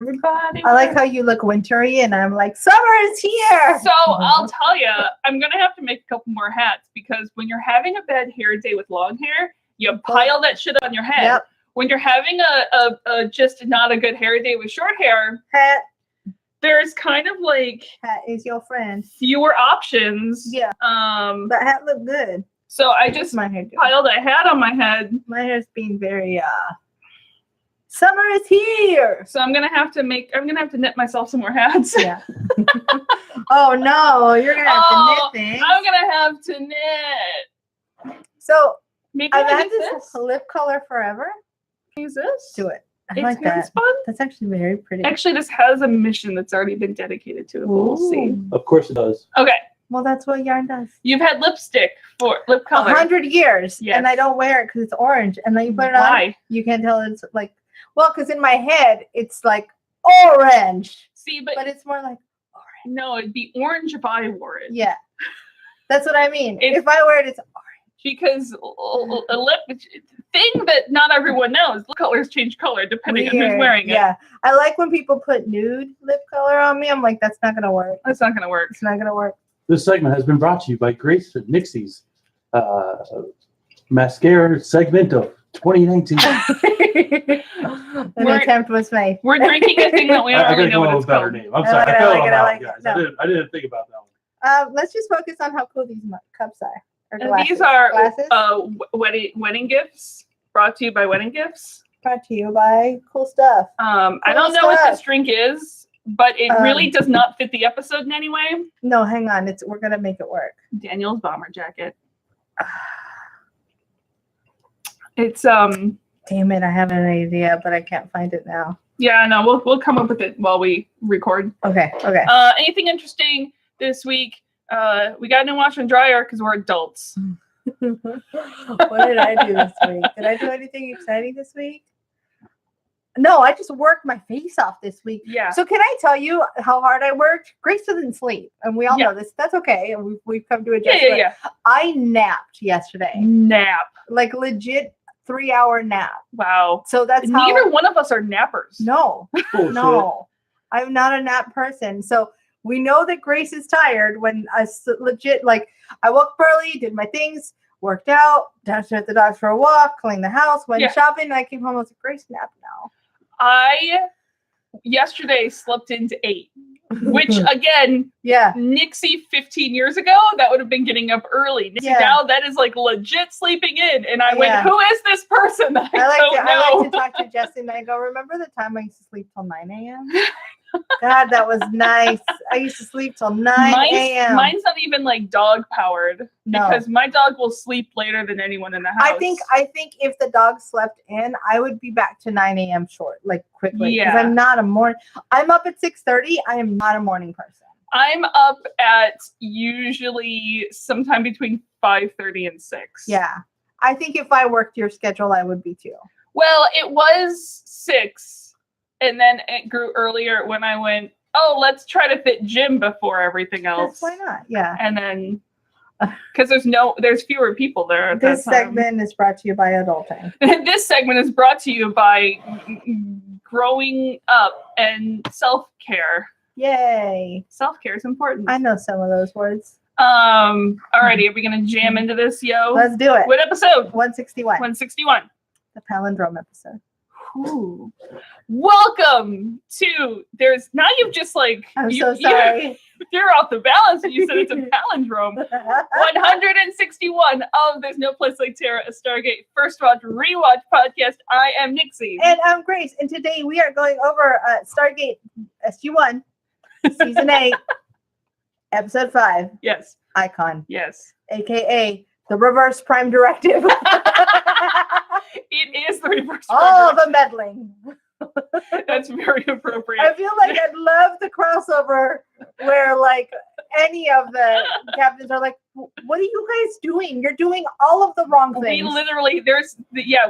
Everybody. I like how you look wintry, and I'm like, summer is here. So I'll tell you, I'm gonna have to make a couple more hats because when you're having a bad hair day with long hair, you pile that shit on your head. Yep. When you're having a just not a good hair day with short hair, Hat. There's kind of like Hat is your friend. fewer options. Yeah. That hat looked good. So I just My hair piled a hat on my head. My hair's being very summer is here. So I'm gonna have to knit myself some more hats. Yeah. Oh no, you're gonna have to knit things. I'm gonna have to knit. So Maybe I've I'll had use this lip color forever. Use this. Do it. I It's like that. fun. That's actually very pretty. Actually, this has a mission that's already been dedicated to it. We'll see. Of course it does. Okay. Well, that's what yarn does. You've had lipstick for lip color. 100 years, Yes. and I don't wear it because it's orange. And then you put it on, Why? you can't tell it's like, well, because in my head it's like orange, See, but it's more like no, it'd be orange if I wore it. yeah. That's what I mean. It's- If I wear it, it's orange. Because a lip thing that not everyone knows, lip colors change color depending on who's Weird. wearing it. Yeah, I like when people put nude lip color on me. I'm like, that's not gonna work. That's not gonna work. It's not gonna work. This segment has been brought to you by Grace at Nixie's mascara segment of 2019. An attempt was made. We're drinking a thing that we don't I really gotta know come what up it's with a better called. name. I'm I sorry. like it, I I fell like it, I out, like it. guys. No. I didn't think about that one. Let's just focus on how cool these cups are. Or And glasses. these are Glasses? wedding gifts brought to you by Wedding Gifts. Brought to you by cool stuff. I Cool don't know what stuff. this drink is, but it really does not fit the episode in any way. No, hang on. We're gonna make it work. Daniel's bomber jacket. It's Damn it! I have an idea, but I can't find it now. yeah, no, we'll come up with it while we record. Okay. Okay. Anything interesting this week? We got a new washer and dryer because we're adults. What did I do this week? Did I do anything exciting this week? No, I just worked my face off this week. Yeah. So can I tell you how hard I worked? Grace doesn't sleep, and we all know this. That's okay, and we've come to adjust. Yeah. I napped yesterday, Nap. like legit 3-hour nap. Wow. So that's Neither how. one of us are nappers. No, Bullshit. no, I'm not a nap person. So we know that Grace is tired when legit, like, I woke up early, did my things, worked out, downstairs the dogs for a walk, cleaned the house, went shopping, and I came home. I was like, Grace, nap now. I yesterday slept into 8, which again, Yeah. Nixie 15 years ago, that would have been getting up early. Nixie now, that is like legit sleeping in. And I went, who is this person that I don't know? I like to talk to Jesse and I go, remember the time I used to sleep till 9 a.m.? God, that was nice. I used to sleep till 9 a.m. Mine's not even like dog powered because my dog will sleep later than anyone in the house. I think if the dog slept in, I would be back to 9 a.m. short, like quickly. Because Yeah. I'm not a morning. I'm up at 6:30. I am not a morning person. I'm up at usually sometime between 5:30 and 6. Yeah. I think if I worked your schedule, I would be too. Well, it was 6. And then it grew earlier when I went, oh, let's try to fit gym before everything else. Why not? Yeah. And then, because there's fewer people there. At This that time. segment is brought to you by Adulting. This segment is brought to you by growing up and self-care. Yay. Self-care is important. I know some of those words. Alrighty, are we gonna jam into this, yo? Let's do it. What episode? 161. 161. The palindrome episode. Ooh. Welcome to now you've just like I'm so sorry. You're off the balance and you said it's a palindrome. 161 of There's No Place Like Terra, a Stargate First Watch Rewatch podcast. I am Nixie. And I'm Grace. And today we are going over Stargate SG-1, Season 8, Episode 5. Yes. Icon. Yes. AKA the Reverse Prime Directive. It is the reverse. All the meddling. That's very appropriate. I feel like I'd love the crossover where like any of the captains are like, what are you guys doing? You're doing all of the wrong things. We literally,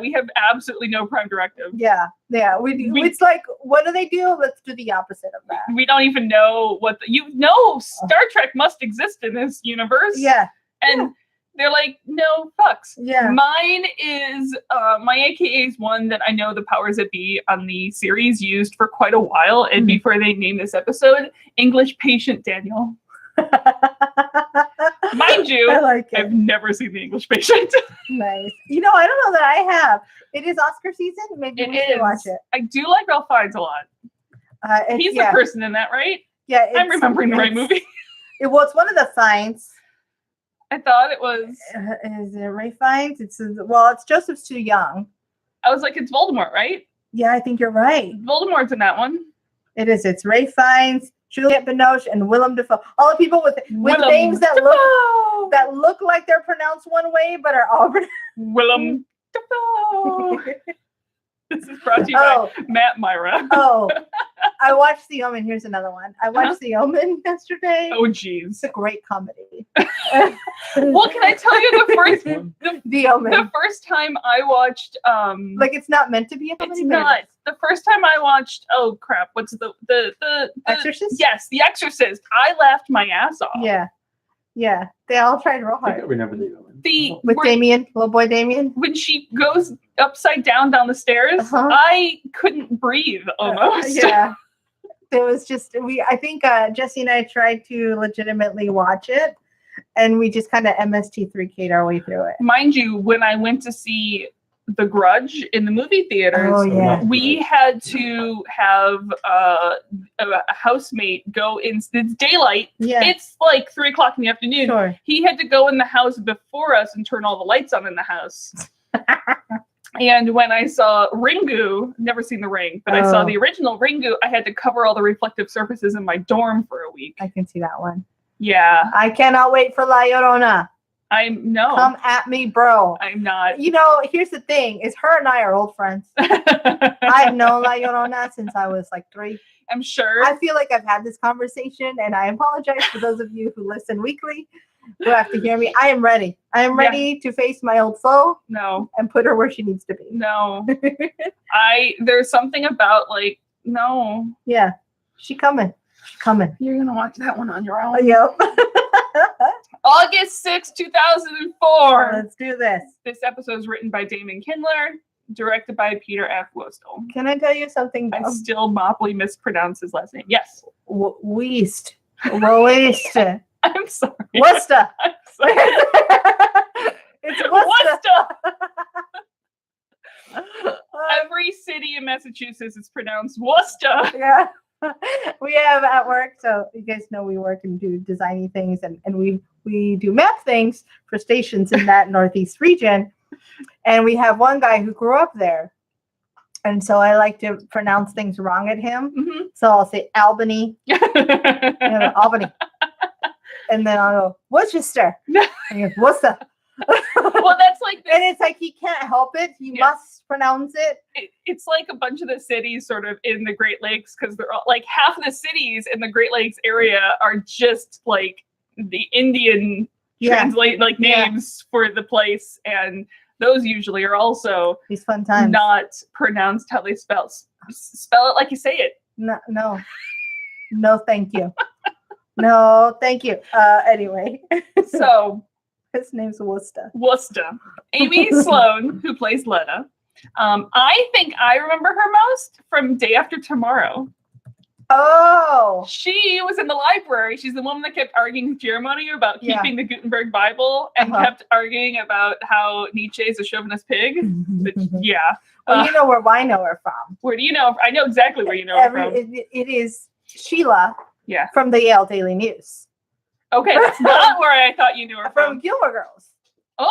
we have absolutely no prime directive. Yeah. It's like, what do they do? Let's do the opposite of that. We don't even know Star Trek must exist in this universe. Yeah. And They're like, no fucks. Yeah. Mine is my AKA is one that I know the powers that be on the series used for quite a while, and before they named this episode, English Patient Daniel. Mind you, I like it. I've never seen the English Patient. Nice. You know, I don't know that I have. It is Oscar season. Maybe It we should is. watch it. I do like Ralph Fiennes a lot. He's the person in that, right? Yeah, I'm remembering the right movie. Well, it's one of the Fiennes. I thought it was. Is it Ray Fiennes? It's Joseph's too young. I was like, it's Voldemort, right? Yeah, I think you're right. Voldemort's in that one. It is. It's Ray Fiennes, Juliette Binoche, and Willem Dafoe. All the people with Willem names that Dafoe. look like they're pronounced one way, but are all pronounced. Willem Dafoe. This is brought to you by Matt Myra. I watched The Omen. Here's another one. I watched The Omen yesterday. Oh, geez. It's a great comedy. Well, can I tell you The Omen. The first time I watched like it's not meant to be a comedy. It's not. The first time I watched what's the Exorcist? Yes, The Exorcist. I laughed my ass off. Yeah. They all tried real I think I hard. remember the With Damien, little boy Damien. When she goes upside down the stairs, I couldn't breathe almost. Yeah. It was just I think Jesse and I tried to legitimately watch it, and we just kind of MST3K'd our way through it. Mind you, when I went to see The Grudge in the movie theaters, we had to have a housemate go in. It's daylight. Yeah. It's like 3:00 in the afternoon. Sure. He had to go in the house before us and turn all the lights on in the house. And when I saw Ringu, never seen The Ring, but I saw the original Ringu, I had to cover all the reflective surfaces in my dorm for a week. I can see that one. Yeah. I cannot wait for La Llorona. No. Come at me, bro. I'm not. You know, here's the thing: is her and I are old friends. I've known La Llorona since I was like 3. I'm sure. I feel like I've had this conversation, and I apologize for those of you who listen weekly, who have to hear me. I am ready. I am ready to face my old foe. No. And put her where she needs to be. No. There's something about no. Yeah. She's coming. You're going to watch that one on your own. Yep. August 6, 2004. Let's do this. This episode is written by Damon Kindler, directed by Peter F. Wostel. Can I tell you something? I still moppily mispronounce his last name. Yes. Weast. I'm sorry. Worcester. I'm sorry. It's Worcester. Every city in Massachusetts is pronounced Worcester. Yeah. We have at work, so you guys know we work and do designy things, and we do map things for stations in that Northeast region. And we have one guy who grew up there. And so I like to pronounce things wrong at him. Mm-hmm. So I'll say Albany. Albany. And then I'll go, Worcester. And he goes, Worcester. Well, that's like and it's like he can't help it. He must pronounce it. It's like a bunch of the cities sort of in the Great Lakes, because they're all like half of the cities in the Great Lakes area are just like the Indian translate names for the place, and those usually are also these fun times not pronounced how they spell it like you say it. No thank you. No thank you. Anyway, so his name's Worcester. Amy Sloan, who plays Letta. I think I remember her most from Day After Tomorrow. Oh, she was in the library. She's the woman that kept arguing with Jeremiah about keeping the Gutenberg Bible, and kept arguing about how Nietzsche is a chauvinist pig. But, well, you know where I know her from. Where do you know? I know exactly where you know her from. It is Sheila. Yeah. From the Yale Daily News. Okay, that's not where I thought you knew her from. From Gilmore Girls. Oh,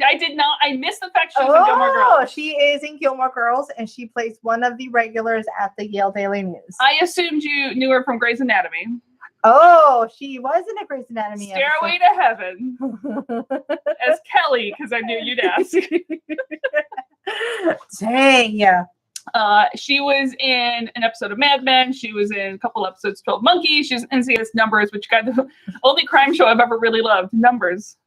I did not. I missed the fact she was in Gilmore Girls. Oh, she is in Gilmore Girls, and she plays one of the regulars at the Yale Daily News. I assumed you knew her from Grey's Anatomy. Oh, she was in a Grey's Anatomy Stairway to Heaven as Kelly, because I knew you'd ask. Dang, yeah. She was in an episode of Mad Men. She was in a couple episodes of 12 Monkeys. She was in NCIS Numbers, which got the only crime show I've ever really loved. Numbers.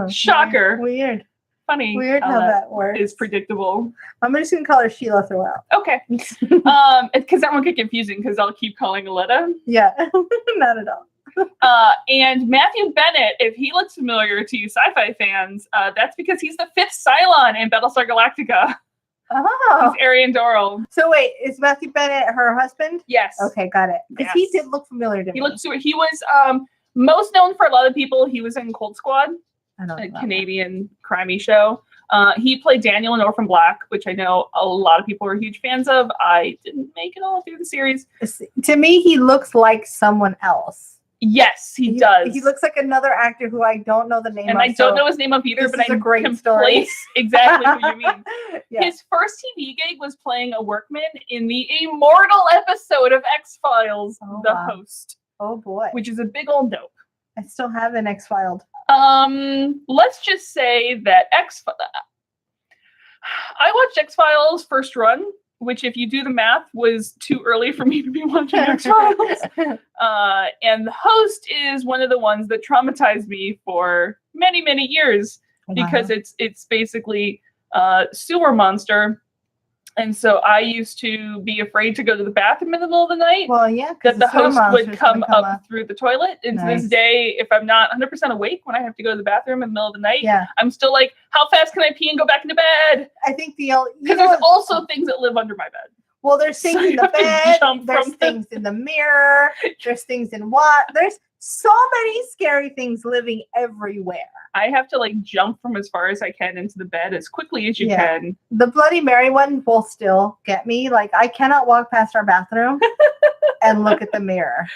Shocker. Weird. Funny. Weird how that works. Is predictable. I'm just going to call her Sheila throughout. Okay. Because that won't get confusing, because I'll keep calling Aletta. Yeah, not at all. And Matthew Bennett, if he looks familiar to you sci-fi fans, that's because he's the 5th Cylon in Battlestar Galactica. Oh. He's Arian Doral. So wait, is Matthew Bennett her husband? Yes. Okay, got it. Because he did look familiar to me. He was most known for a lot of people. He was in Cold Squad, a know Canadian crimey show. He played Daniel in Orphan Black, which I know a lot of people are huge fans of. I didn't make it all through the series. To me, he looks like someone else. Yes, he does. He looks like another actor who I don't know the name of. And I don't know his name of either, but I can place exactly who you mean. Yeah. His first TV gig was playing a workman in the immortal episode of X-Files, The Host. Oh boy. Which is a big old dope. I still have an X-Filed. Let's just say that I watched X-Files first run, which, if you do the math, was too early for me to be watching X-Files. And The Host is one of the ones that traumatized me for many, many years because it's basically a sewer monster. And so I used to be afraid to go to the bathroom in the middle of the night. Well, yeah, that the host would come up through the toilet. And to this day, if I'm not 100% awake when I have to go to the bathroom in the middle of the night, I'm still like, how fast can I pee and go back into bed? I think because there's also things that live under my bed. Well, there's things in the bed. There's things in the mirror. There's things in what? There's so many scary things living everywhere. I have to like jump from as far as I can into the bed as quickly as you can. The Bloody Mary one will still get me. Like, I cannot walk past our bathroom and look at the mirror.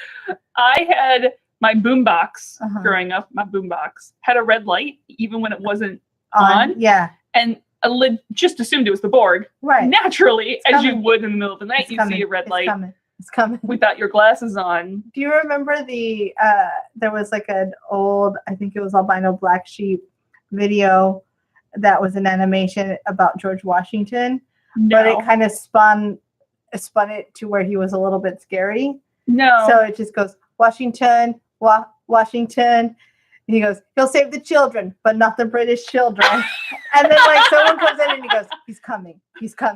I had my boombox growing up. My boombox had a red light even when it wasn't on. Yeah. And a lid just assumed it was the Borg. Right. Naturally, as you would in the middle of the night, you see a red light. It's coming. Without your glasses on. Do you remember there was like an old, I think it was albino black sheep video that was an animation about George Washington, but it kind of spun it to where he was a little bit scary. No. So it just goes, Washington, Washington. And he goes, he'll save the children, but not the British children. And then like someone comes in and he goes, he's coming.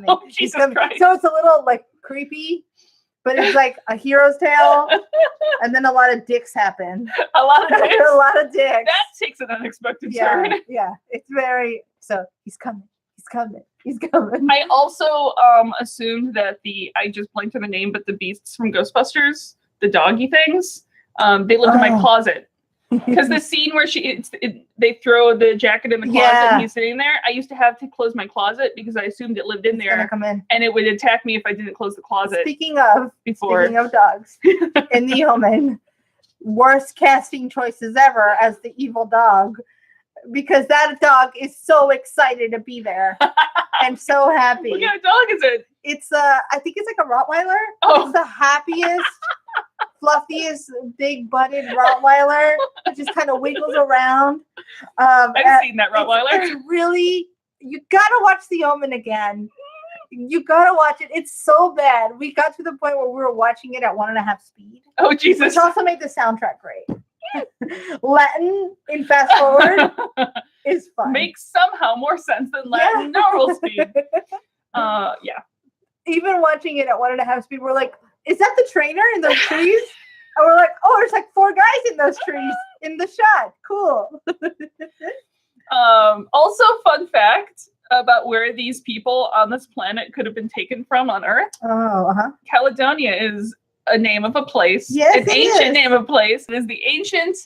Oh, Jesus Christ. So it's a little like creepy. But it's like a hero's tale, and then a lot of dicks happen. A lot of dicks. A lot of dicks. That takes an unexpected turn. Yeah, it's very. So he's coming. He's coming. He's coming. I also assumed that I just blanked on the name, but the beasts from Ghostbusters, the doggy things, they lived in my closet. Because the scene where they throw the jacket in the closet and he's sitting there, I used to have to close my closet because I assumed it lived in there. Come in. And it would attack me if I didn't close the closet. Speaking of dogs, in The Omen, worst casting choices ever as the evil dog, because that dog is so excited to be there and so happy. What kind of dog is it? It's I think it's like a Rottweiler. Oh. It's the happiest, fluffiest, big-butted Rottweiler. It just kind of wiggles around. I've seen that Rottweiler. It's really, you gotta watch The Omen again. You gotta watch it. It's so bad. We got to the point where we were watching it at 1.5 speed. Oh, Jesus. Which also made the soundtrack great. Latin in fast forward is fun. Makes somehow more sense than Latin normal speed. Yeah. Even watching it at 1.5 speed, we're like, is that the trainer in those trees? And we're like, oh, there's like 4 guys in those trees in the shot. Cool. Also, fun fact about where these people on this planet could have been taken from on Earth. Caledonia is a name of a place. Yes, an ancient name of a place. It is the ancient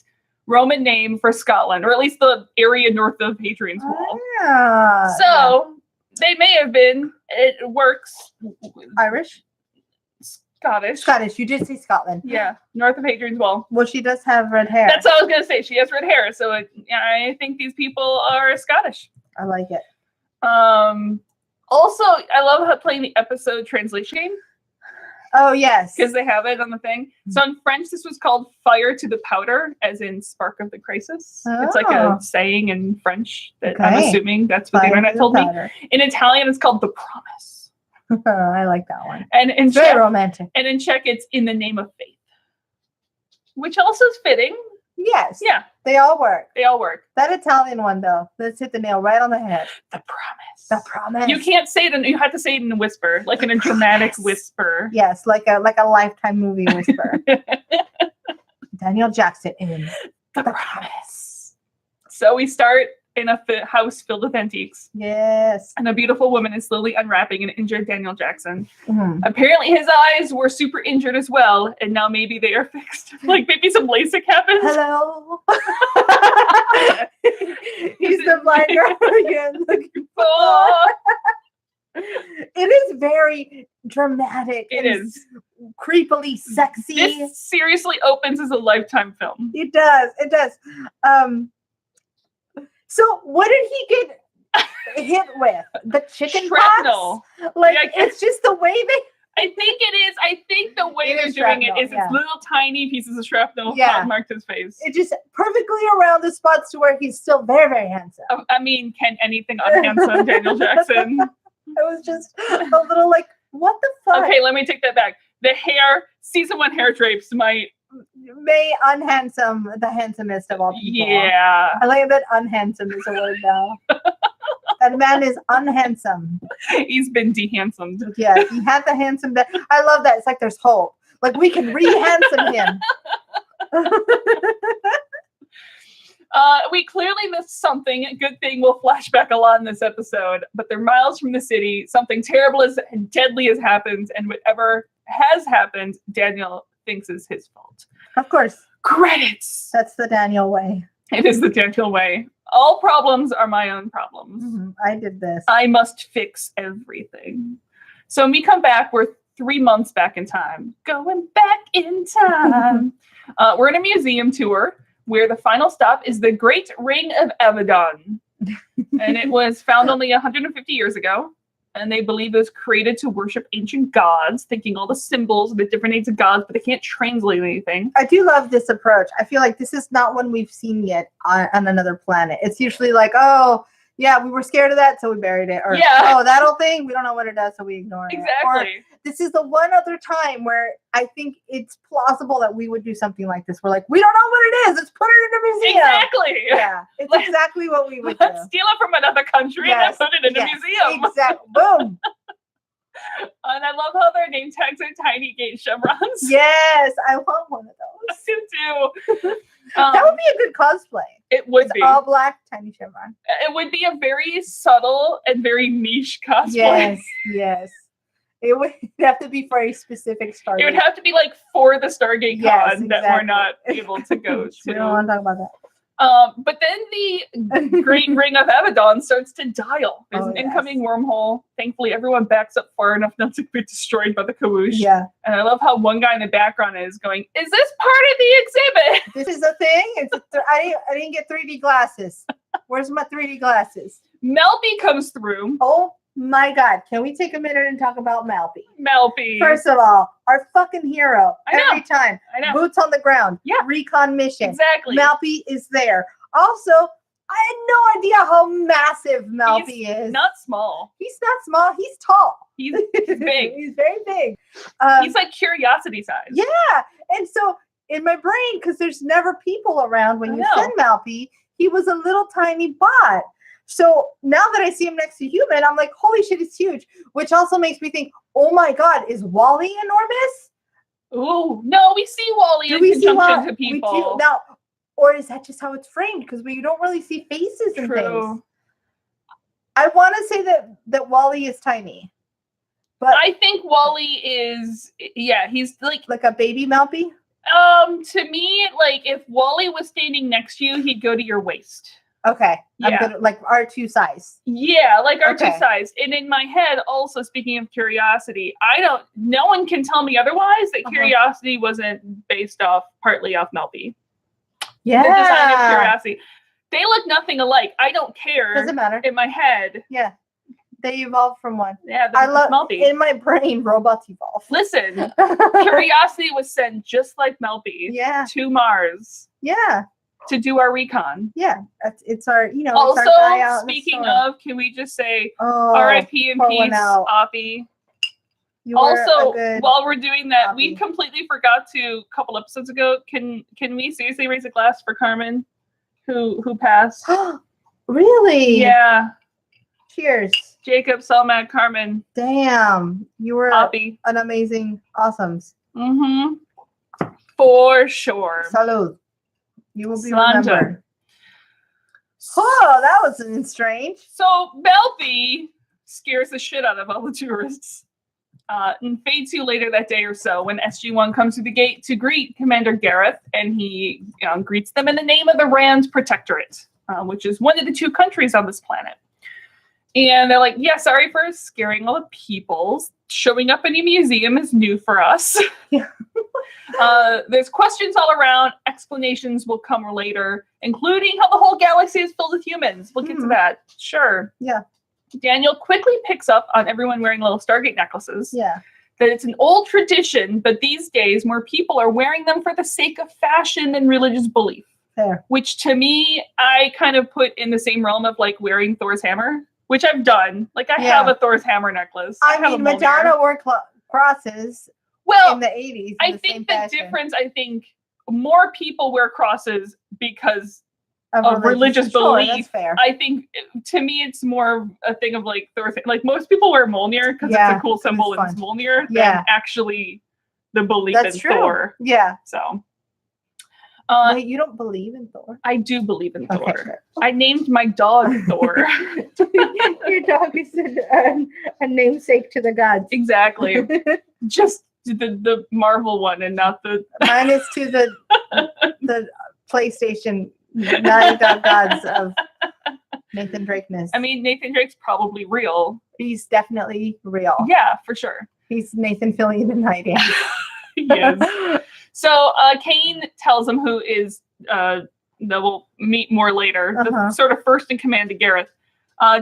Roman name for Scotland, or at least the area north of Hadrian's Wall. So they may have been. It works. Irish. Scottish. You did say Scotland. Yeah, north of Hadrian's Wall. Well, she does have red hair. That's what I was gonna say. She has red hair, so I think these people are Scottish. I like it. Also, I love playing the episode translation game. Oh yes, because they have it on the thing. So in French, this was called "Fire to the Powder," as in "Spark of the Crisis." Oh. It's like a saying in French that I'm assuming that's what the internet told me. In Italian, it's called "The Promise." I like that one. And in very romantic. And in Czech, it's "In the Name of Faith," which also is fitting. Yes. Yeah. They all work. That Italian one, though, let's hit the nail right on the head. The Promise. The Promise. You can't say it. You have to say it in a whisper, like in a dramatic whisper. Yes, like a Lifetime movie whisper. Daniel Jackson in The Promise. So we start in a house filled with antiques. Yes. And a beautiful woman is slowly unwrapping an injured Daniel Jackson. Mhm. Apparently his eyes were super injured as well, and now maybe they are fixed. Like maybe some LASIK happened. Hello. He's the blind girl again. Oh, It is very dramatic. it and is. creepily sexy. This seriously opens as a Lifetime film. It does. It does. So what did he get hit with? The chicken Shrapnel. pox? Like Yeah, it's just the way they. I think it is. I think the way It they're is doing shrapnel, it is yeah. it's little tiny pieces of shrapnel Yeah. marked his face. It just perfectly around the spots to where he's still very, very handsome. I mean, can anything unhandsome Daniel Jackson? It was just a little like, what the fuck? Okay, let me take that back. The hair, season 1 hair drapes might. May unhandsome, the handsomest of all people. Yeah. I like that unhandsome is a word now. That man is unhandsome. He's been de-handsomed. Yeah, he had the handsome. I love that. It's like there's hope. Like we can re-handsome him. We clearly missed something. Good thing we'll flash back a lot in this episode. But they're miles from the city. Something terrible and deadly has happened. And whatever has happened, Daniel thinks is his fault. Of course. Credits! That's the Daniel way. It is the Daniel way. All problems are my own problems. Mhm, I did this. I must fix everything. So when we come back, we're 3 months back in time. Going back in time. We're in a museum tour where the final stop is the Great Ring of Abaddon. And it was found only 150 years ago. And they believe it was created to worship ancient gods, thinking all the symbols of the different names of gods, but they can't translate anything. I do love this approach. I feel like this is not one we've seen yet on another planet. It's usually like, oh, yeah, we were scared of that, so we buried it. Or, Yeah. oh, that old thing, we don't know what it does, so we ignore it. Or, Exactly. this is the one other time where I think it's plausible that we would do something like this. We're like, we don't know what it is. Let's put it in a museum. Exactly. Yeah, it's exactly what we would do. Let's steal it from another country Yes, and then put it in a museum. Exactly. Boom. And I love how their name tags are tiny gate chevrons. Yes, I want one of those. I do too. That would be a good cosplay. It would It's be. all black, tiny chevron. It would be a very subtle and very niche cosplay. Yes, yes. It would have to be for a specific Stargate. It would have to be like for the Stargate Yes, Con that we're exactly. not able to go We don't want to talk about that. to. But then the Great Ring of Abaddon starts to dial. There's Oh, an yes. incoming wormhole. Thankfully, everyone backs up far enough not to be destroyed by the Kawoosh. Yeah. And I love how one guy in the background is going, "Is this part of the exhibit?" This is a thing. I didn't get 3D glasses. Where's my 3D glasses? Melby comes through. Oh my God. Can we take a minute and talk about Malpy? Melby. First of all, our fucking hero. I know. Every time. I know. Boots on the ground. Yeah. Recon mission. Exactly. Malpy is there. Also, I had no idea how massive Malpy is. Not small. He's not small. He's tall. He's big. He's very big. He's like Curiosity size. Yeah. And so in my brain, because there's never people around when I you know. send Malpy, he was a little tiny bot. So now that I see him next to human, I'm like, holy shit, it's huge. Which also makes me think, oh my God, is Wally enormous? Ooh, no, we see Wally in conjunction to people. We do. Now, or is that just how it's framed? Because we don't really see faces and things. True. I want to say that Wally is tiny. But I think Wally is, yeah, he's like a baby Malpy? to me, like if Wally was standing next to you, he'd go to your waist. Okay. I'm Yeah. good, like R2 size. Yeah, like our Okay. two size. And in my head, also speaking of Curiosity, no one can tell me otherwise that Curiosity wasn't based partly off Melby. Yeah. The design of Curiosity. They look nothing alike. I don't care. Doesn't matter. In my head. Yeah. They evolved from one. Yeah, I love Melby. in my brain robots evolve. Listen, Curiosity was sent just like Melby Yeah. to Mars Yeah. to do our recon. Yeah. It's our, it's Also, our guy out in the speaking storm. of, can we just say Oh, RIP and pour one peace, out. Oppie. you were Also, a good while we're doing that, we Oppie. completely forgot to a couple episodes ago. Can we seriously raise a glass for Carmen, who passed? Really? Yeah, Cheers. Jacob, Selmac, Carmen, Damn. You were Oppie. an amazing awesomes. Mm-hmm. For sure. Salud. You will be Sláinte. remembered. Oh, that was strange. So Belphy scares the shit out of all the tourists. And fades you later that day or so when SG-1 comes through the gate to greet Commander Gareth, and he greets them in the name of the Rand Protectorate, which is one of the 2 countries on this planet. And they're like, yeah, sorry for scaring all the peoples. Showing up in a museum is new for us. Yeah. There's questions all around. Explanations will come later, including how the whole galaxy is filled with humans. We'll get to that. Sure. Yeah. Daniel quickly picks up on everyone wearing little Stargate necklaces. Yeah. That it's an old tradition, but these days more people are wearing them for the sake of fashion and religious belief. Fair. Which to me, I kind of put in the same realm of like wearing Thor's hammer, which I've done. Like I have a Thor's hammer necklace. I have a mean, Mjolnir. Madonna wore crosses Well, in the 80s. I think the difference, more people wear crosses because of religious belief. That's fair. I think to me it's more a thing of like Thor. Like most people wear Mjolnir because it's a cool symbol and it's Mjolnir than actually the belief in Thor. Yeah. So. Wait, you don't believe in Thor? I do believe in Thor. Sure. I named my dog Thor. Your dog is a namesake to the gods. Exactly. Just the Marvel one and not the. Mine is to the PlayStation. Not the gods of Nathan Drakeness. I mean, Nathan Drake's probably real. He's definitely real. Yeah, for sure. He's Nathan Fillion in hiding. Yes. So Kane tells him who is that we'll meet more later. The sort of first in command to Gareth.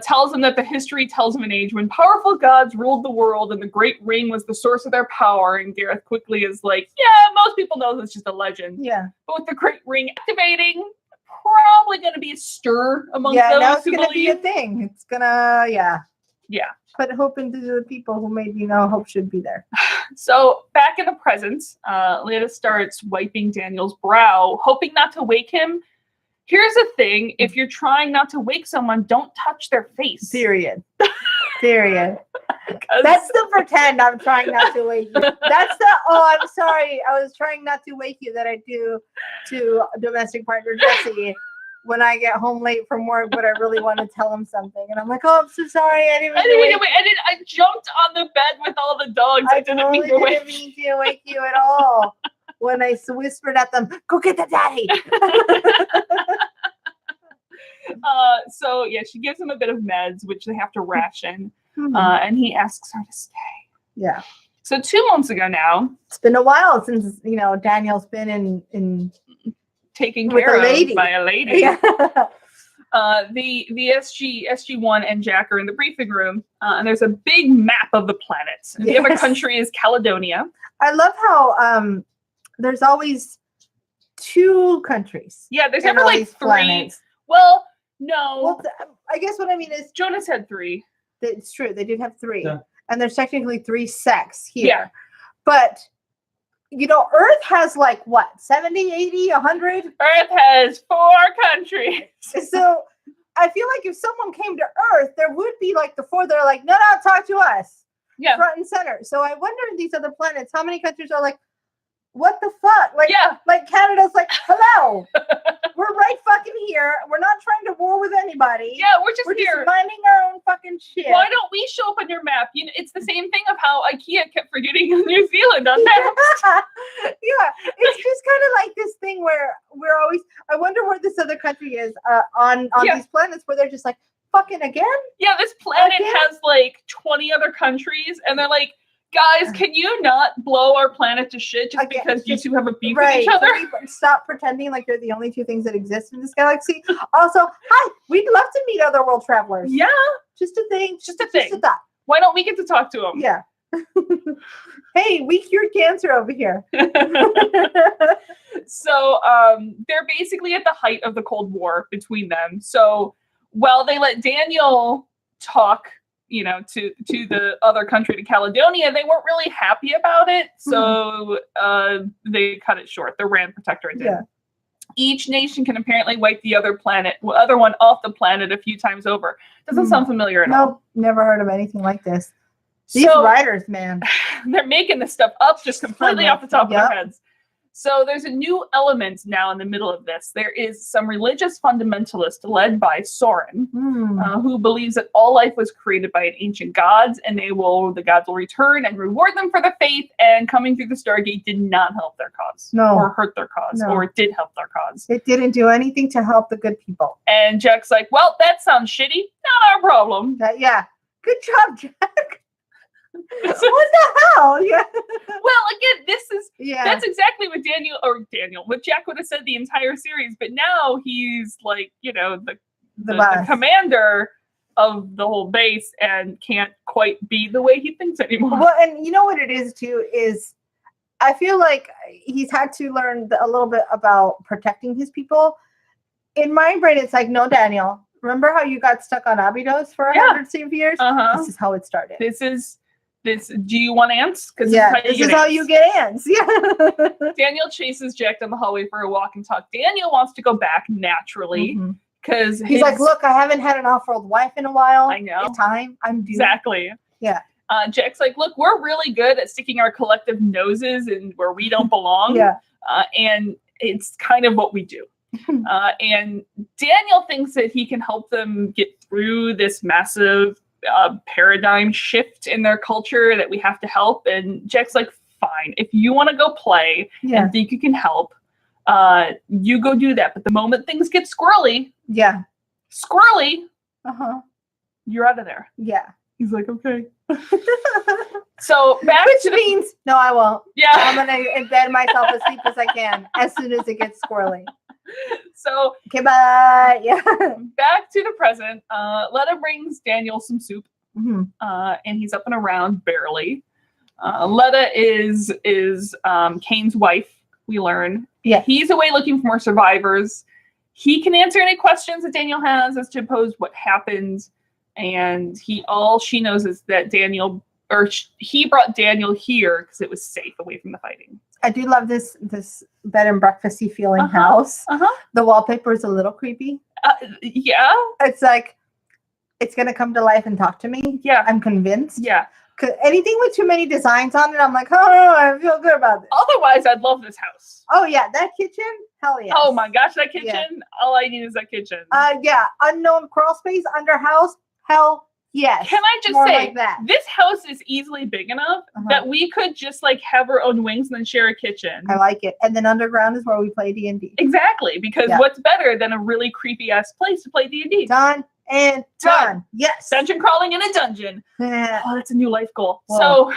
Tells him that the history tells him an age when powerful gods ruled the world and the Great Ring was the source of their power. And Gareth quickly is like, yeah, most people know it's just a legend. Yeah. But with the Great Ring activating, probably going to be a stir among those now it's who going to be a thing. It's going to, yeah. Put hope into the people who maybe hope should be there. So back in the present, Leda starts wiping Daniel's brow, hoping not to wake him. Here's the thing. If you're trying not to wake someone, don't touch their face. Period. That's the pretend I'm trying not to wake you. That's the, I'm sorry, I was trying not to wake you that I do to domestic partner Jesse when I get home late from work, but I really want to tell him something. And I'm like, oh, I'm so sorry. I jumped on the bed with all the dogs. I didn't mean to wake you at all. When I whispered at them, go get the daddy. So yeah, she gives him a bit of meds, which they have to ration. And he asks her to stay. Yeah. So 2 months ago now. It's been a while since, Daniel's been in taken care of by a lady. Yeah. The SG-1 and Jack are in the briefing room, and there's a big map of the planet. And the other country is Caledonia. I love how there's always 2 countries. Yeah, there's never like 3. Planets. Well, no. Well, I guess what I mean is Jonas had 3. It's true. They did have 3. Yeah. And there's technically 3 sects here. Yeah. But, Earth has like what? 70, 80, 100? Earth has 4 countries. So I feel like if someone came to Earth, there would be like the 4 that are like, no, talk to us. Yeah. Front and center. So I wonder in these other planets, how many countries are like, what the fuck? Like Canada's like, hello. We're right fucking here. We're not trying to war with anybody. Yeah, we're just minding our own fucking shit. Why don't we show up on your map? It's the same thing of how IKEA kept forgetting New Zealand on maps. Yeah, it's just kind of like this thing where we're always. I wonder where this other country is on these planets where they're just like fucking again. Yeah, this planet has like 20 other countries, and they're like, guys, can you not blow our planet to shit just because you two have a beef with each other? Stop pretending like you're the only 2 things that exist in this galaxy. Also, hi, we'd love to meet other world travelers. Yeah. Just a thing. Just a thought. Why don't we get to talk to them? Yeah. Hey, we cured cancer over here. So they're basically at the height of the Cold War between them. So while they let Daniel talk to the other country, to Caledonia, they weren't really happy about it. So they cut it short. The Rand Protectorate did. Yeah. Each nation can apparently wipe the other one off the planet a few times over. Doesn't sound familiar at all. Nope, never heard of anything like this. These writers, man. They're making this stuff up just completely off the top of their heads. So there's a new element now in the middle of this. There is some religious fundamentalist led by Soren, who believes that all life was created by an ancient gods, and the gods will return and reward them for their faith. And coming through the Stargate did not help their cause, or hurt their cause, or it did help their cause. It didn't do anything to help the good people. And Jack's like, well, that sounds shitty. Not our problem. Yeah. Good job, Jack. What the hell? Yeah. Well, again, that's exactly what Jack would have said the entire series, but now he's like, the commander of the whole base and can't quite be the way he thinks anymore. Well, and you know what it is too is I feel like he's had to learn a little bit about protecting his people. In my brain, it's like, no, Daniel, remember how you got stuck on Abydos for 100 years? This is how it started. Do you want ants? Because this is how you get ants. Yeah. Daniel chases Jack down the hallway for a walk and talk. Daniel wants to go back naturally because he's like, look, I haven't had an off-world wife in a while. I know. It's time. I'm due. Exactly. Yeah. Jack's like, look, we're really good at sticking our collective noses in where we don't belong. And it's kind of what we do. And Daniel thinks that he can help them get through this massive paradigm shift in their culture that we have to help. And Jack's like, fine, if you want to go play and think you can help, you go do that. But the moment things get squirrely, you're out of there. Yeah. He's like, okay. So which means no, I won't. Yeah. I'm gonna embed myself as deep as I can as soon as it gets squirrely. So okay, bye. Yeah. Back to the present. Letta brings Daniel some soup, and he's up and around barely. Letta is Kane's wife. We learn. Yeah. He's away looking for more survivors. He can answer any questions that Daniel has as to what happened, and all she knows is that he brought Daniel here because it was safe away from the fighting. I do love this bed and breakfasty feeling house. The wallpaper is a little creepy. Yeah. It's like it's gonna come to life and talk to me. Yeah. I'm convinced. Yeah. Cause anything with too many designs on it, I'm like, oh, I feel good about this. Otherwise, I'd love this house. Oh yeah, that kitchen, hell yeah. Oh my gosh, that kitchen! Yeah. All I need is that kitchen. Yeah, unknown crawl space under house, hell yes. Can I just say like that? This house is easily big enough that we could just like have our own wings and then share a kitchen. I like it, and then underground is where we play D&D. Exactly, because what's better than a really creepy ass place to play D&D? Done. And done. Yes. Dungeon crawling in a dungeon. Yeah. Oh, that's a new life goal. Whoa. So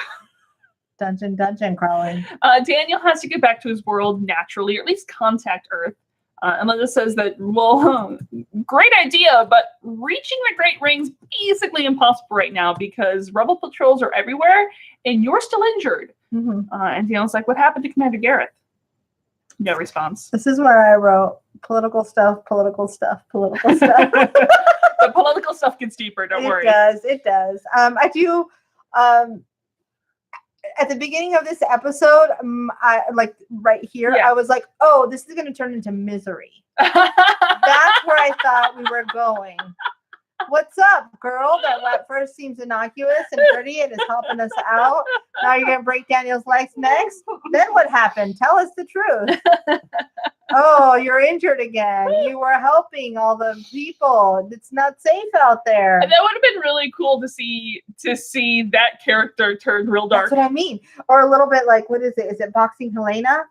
dungeon crawling. Daniel has to get back to his world naturally, or at least contact Earth. And Linda says that, well, great idea, but reaching the Great Ring's basically impossible right now because rebel patrols are everywhere and you're still injured. And Daniel's like, what happened to Commander Gareth? No response. This is where I wrote political stuff. The political stuff gets deeper, don't worry. It does. I do, at the beginning of this episode, I like right here, I was like, oh, this is going to turn into misery. That's where I thought we were going. What's up, girl? That at first seems innocuous and pretty and is helping us out. Now you're going to break Daniel's legs next? Then what happened? Tell us the truth. Oh, you're injured again. You were helping all the people. It's not safe out there. And that would have been really cool to see that character turn real dark. That's what I mean. Or a little bit like, what is it? Is it Boxing Helena?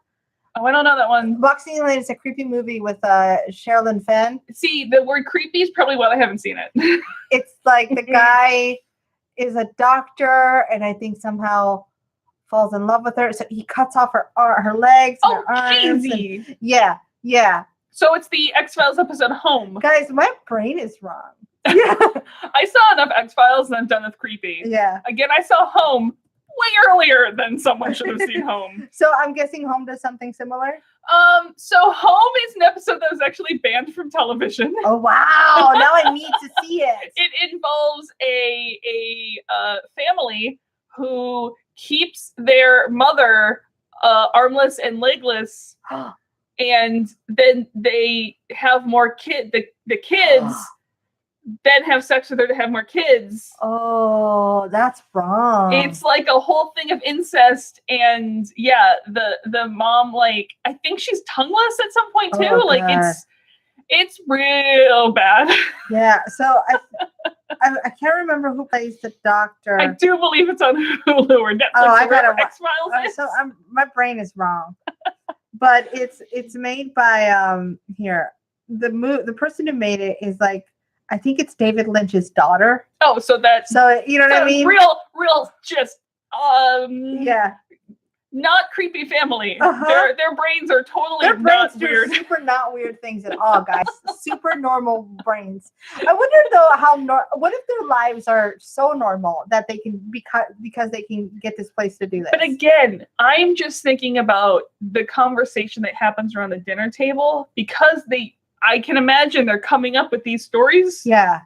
Oh, I don't know that one. Boxing Helena is a creepy movie with Sherilyn Fenn. See, the word creepy is probably why I haven't seen it. It's like the guy is a doctor and I think somehow falls in love with her. So he cuts off her legs and her arms. And, yeah. So it's the X-Files episode Home. Guys, my brain is wrong. Yeah. I saw enough X-Files and I'm done with creepy. Yeah. Again, I saw Home way earlier than someone should have seen Home. So I'm guessing Home does something similar? So Home is an episode that was actually banned from television. Oh, wow. Now I need to see it. It involves a family who keeps their mother armless and legless, and then they have more the kids then have sex with her to have more kids. Oh, that's wrong. It's like a whole thing of incest, and yeah, the mom, like, I think she's tongueless at some point too. Oh, like God. it's real bad. Yeah. So I can't remember who plays the doctor. I do believe it's on Hulu or Netflix. Oh, I or wherever gotta X-Files is. So my brain is wrong, but it's made by here. The person who made it is like, I think it's David Lynch's daughter. Oh, so that's So you know what I mean? Real, just Yeah. not creepy family. Uh-huh. Their brains are totally Their brains not do weird. super not weird things at all, guys. Super normal brains. I wonder though what if their lives are so normal that they can because they can get this place to do this. But again, I'm just thinking about the conversation that happens around the dinner table, because I can imagine they're coming up with these stories. Yeah.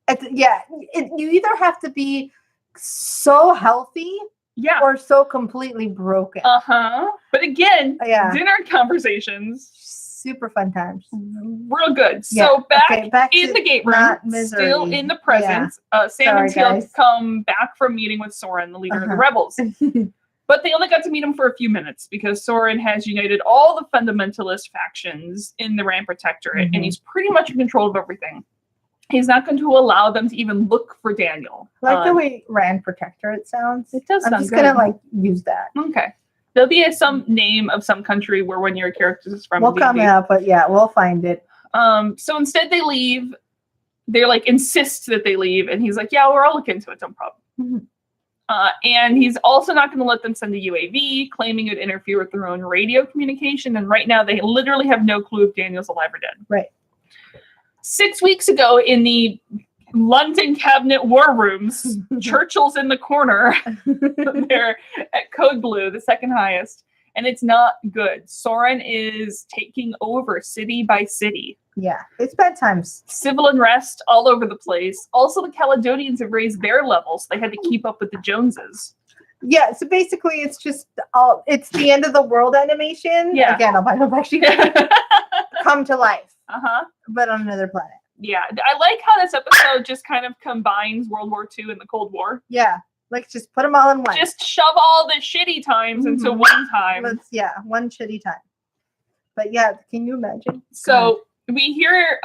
You either have to be so healthy, yeah, or so completely broken. But again, Yeah. Dinner conversations, super fun times. real good. Yeah. So back to in the gate room, not misery. still in the present, Sam Sorry, and Teal guys. come back from meeting with Soren, the leader of the rebels. But they only got to meet him for a few minutes because Soren has united all the fundamentalist factions in the Rand Protectorate, and he's pretty much in control of everything. He's not going to allow them to even look for Daniel. Like the way Rand Protectorate sounds. It does I'm sound just good. gonna use that. Okay. There'll be some name of some country where one of your characters is from. We'll come up, but yeah, we'll find it. So instead they leave. They're like, insist that they leave, and he's like, yeah, we're all looking into it, no problem. And he's also not going to let them send a UAV, claiming it would interfere with their own radio communication. And right now, they literally have no clue if Daniel's alive or dead. Right. 6 weeks ago, in the London cabinet war rooms, Churchill's in the corner. They're at Code Blue, the second highest. And it's not good. Soren is taking over city by city. Yeah, it's bad times. Civil unrest all over the place. Also, the Caledonians have raised their levels. They had to keep up with the Joneses. Yeah, so basically it's just it's the end of the world animation. Yeah. Again, albino actually come to life. But on another planet. Yeah. I like how this episode just kind of combines World War II and the Cold War. Yeah. Like just put them all in one. Just shove all the shitty times into one time. One shitty time. But yeah, can you imagine? So we hear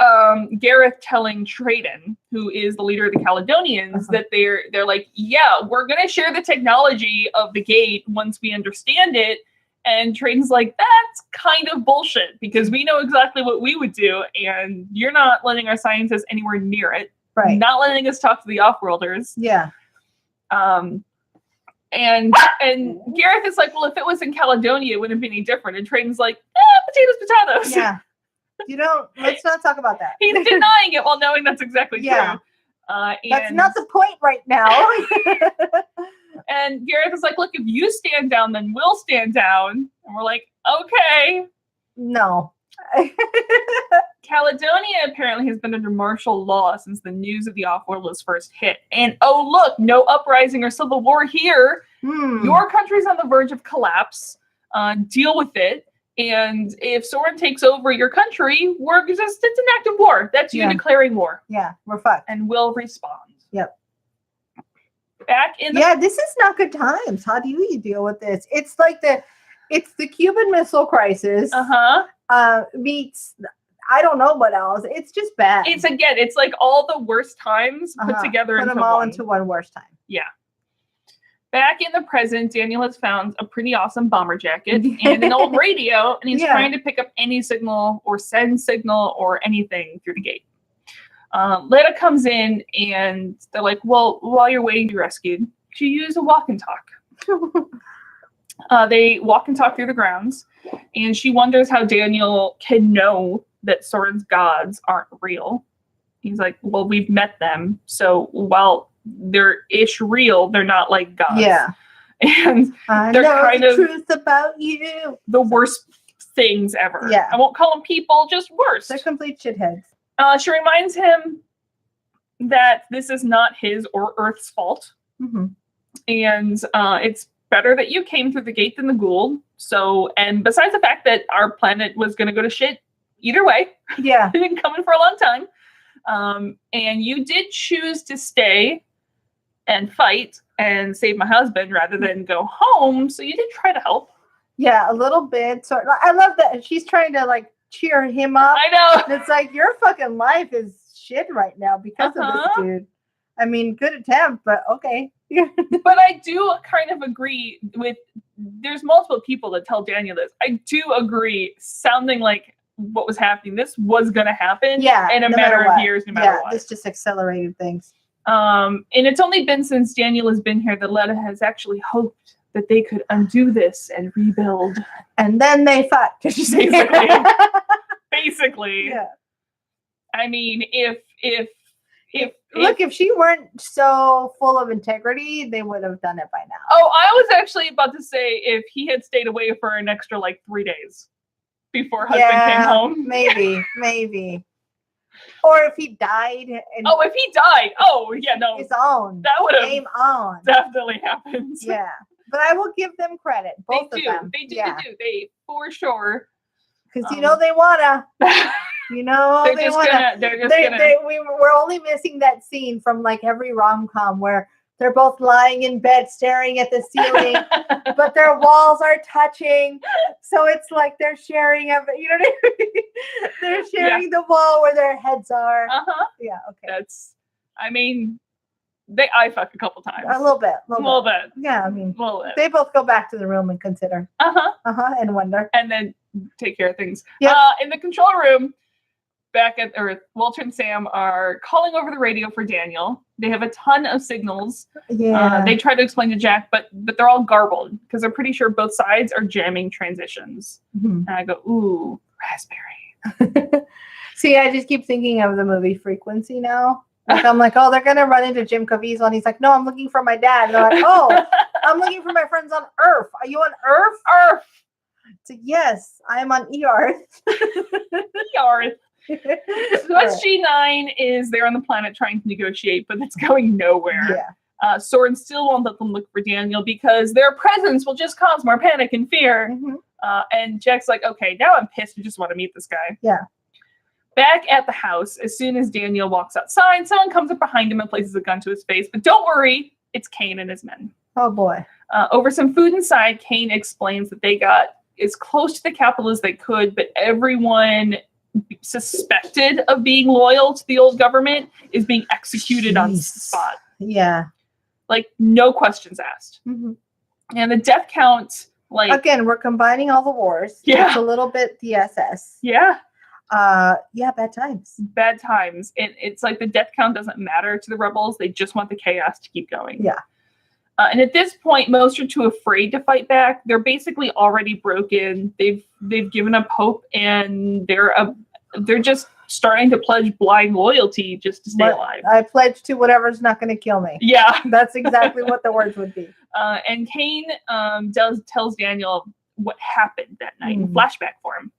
Gareth telling Trayden, who is the leader of the Caledonians, that they're like, yeah, we're gonna share the technology of the gate once we understand it. And Trayden's like, that's kind of bullshit, because we know exactly what we would do, and you're not letting our scientists anywhere near it. Right. Not letting us talk to the off-worlders. Yeah. And Gareth is like, well, if it was in Caledonia, it wouldn't be any different. And Trayden's like, potatoes. Yeah. Let's not talk about that. He's denying it while knowing that's exactly true. That's not the point right now. And Gareth is like, look, if you stand down, then we'll stand down. And we're like, okay. No. Caledonia apparently has been under martial law since the news of the off-world was first hit. And oh, look, no uprising or civil war here. Your country's on the verge of collapse. Deal with it. And if Soren takes over your country, it's an active war. That's you declaring war. Yeah, we're fucked. And we'll respond. Yep. Back in this is not good times. How do you deal with this? It's like the Cuban Missile Crisis. Meets I don't know what else. It's just bad. It's like all the worst times put together into them all into one worst time. Yeah. Back in the present, Daniel has found a pretty awesome bomber jacket and an old radio, and he's trying to pick up any signal or send signal or anything through the gate. Leda comes in, and they're like, well, while you're waiting to be rescued, could you use a walk and talk? They walk and talk through the grounds, and she wonders how Daniel can know that Soren's gods aren't real. He's like, well, we've met them, so while they're ish real, they're not like gods. Yeah. And they're kind of truth about you. The worst things ever. Yeah. I won't call them people, just worse. They're complete shitheads. She reminds him that this is not his or Earth's fault. And it's better that you came through the gate than the Gould. So, and besides the fact that our planet was going to go to shit either way. Yeah. It's been coming for a long time. And you did choose to stay and fight and save my husband rather than go home. So you did try to help. Yeah, a little bit. So I love that she's trying to like cheer him up. I know. And it's like your fucking life is shit right now because of this dude. I mean, good attempt, but okay. But I do kind of agree with, there's multiple people that tell Daniel this. I do agree, sounding like what was happening, this was going to happen in a matter of years, no matter what. This just accelerated things. And it's only been since Daniel has been here that Letta has actually hoped that they could undo this and rebuild. And then they fucked. Basically. Yeah. I mean, if she weren't so full of integrity, they would have done it by now. Oh, I was actually about to say if he had stayed away for an extra like 3 days before husband came home. Maybe. Or if he died. If he died. Oh, yeah, no. His own. That would have game on. Definitely happened. Yeah. But I will give them credit. Both of them. They do. They for sure. Because they wanna. They're just gonna. We're only missing that scene from like every rom-com where they're both lying in bed staring at the ceiling, but their walls are touching. So it's like they're sharing everything. You know what I mean? They're sharing the wall where their heads are. Yeah. Okay. I fuck a couple times. A little bit. Yeah. I mean, they both go back to the room and consider. And wonder. And then take care of things. Yep. In the control room, back at Earth, Walter and Sam are calling over the radio for Daniel. They have a ton of signals. Yeah. They try to explain to Jack, but they're all garbled because they're pretty sure both sides are jamming transitions. And I go, ooh, raspberry. See, I just keep thinking of the movie Frequency now. Like I'm like, oh, they're gonna run into Jim Caviezel, and he's like, no, I'm looking for my dad. And they're like, oh, I'm looking for my friends on Earth. Are you on Earth? Earth. So yes, I'm on Earth. Earth. So SG9 is there on the planet trying to negotiate, but it's going nowhere. Yeah. Soren still won't let them look for Daniel because their presence will just cause more panic and fear. And Jack's like, okay, now I'm pissed. I just want to meet this guy. Yeah. Back at the house, as soon as Daniel walks outside, someone comes up behind him and places a gun to his face. But don't worry, it's Kane and his men. Oh, boy. Over some food inside, Kane explains that they got as close to the capital as they could, but everyone suspected of being loyal to the old government is being executed on the spot. Yeah. Like, no questions asked. And the death count, like... Again, we're combining all the wars. Yeah. It's a little bit the SS. Yeah. Bad times. Bad times. It's like the death count doesn't matter to the rebels. They just want the chaos to keep going. Yeah. And at this point, most are too afraid to fight back. They're basically already broken. They've given up hope, and they're just starting to pledge blind loyalty just to stay alive. I pledge to whatever's not going to kill me. Yeah, that's exactly what the words would be. And Kane tells Daniel what happened that night in flashback form.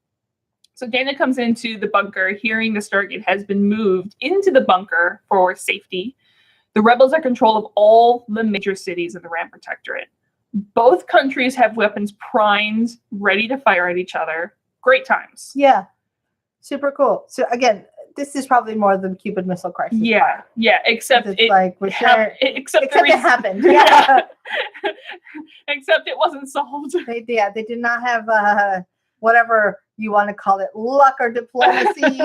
So Daniel comes into the bunker, hearing the Stargate has been moved into the bunker for safety. The rebels are in control of all the major cities in the Ram Protectorate. Both countries have weapons primed, ready to fire at each other. Great times. Yeah. Super cool. So again, this is probably more than the Cuban Missile Crisis. Yeah. Yeah. Except it's it except it happened. Yeah. Except it wasn't solved. They did not have whatever you want to call it, luck or diplomacy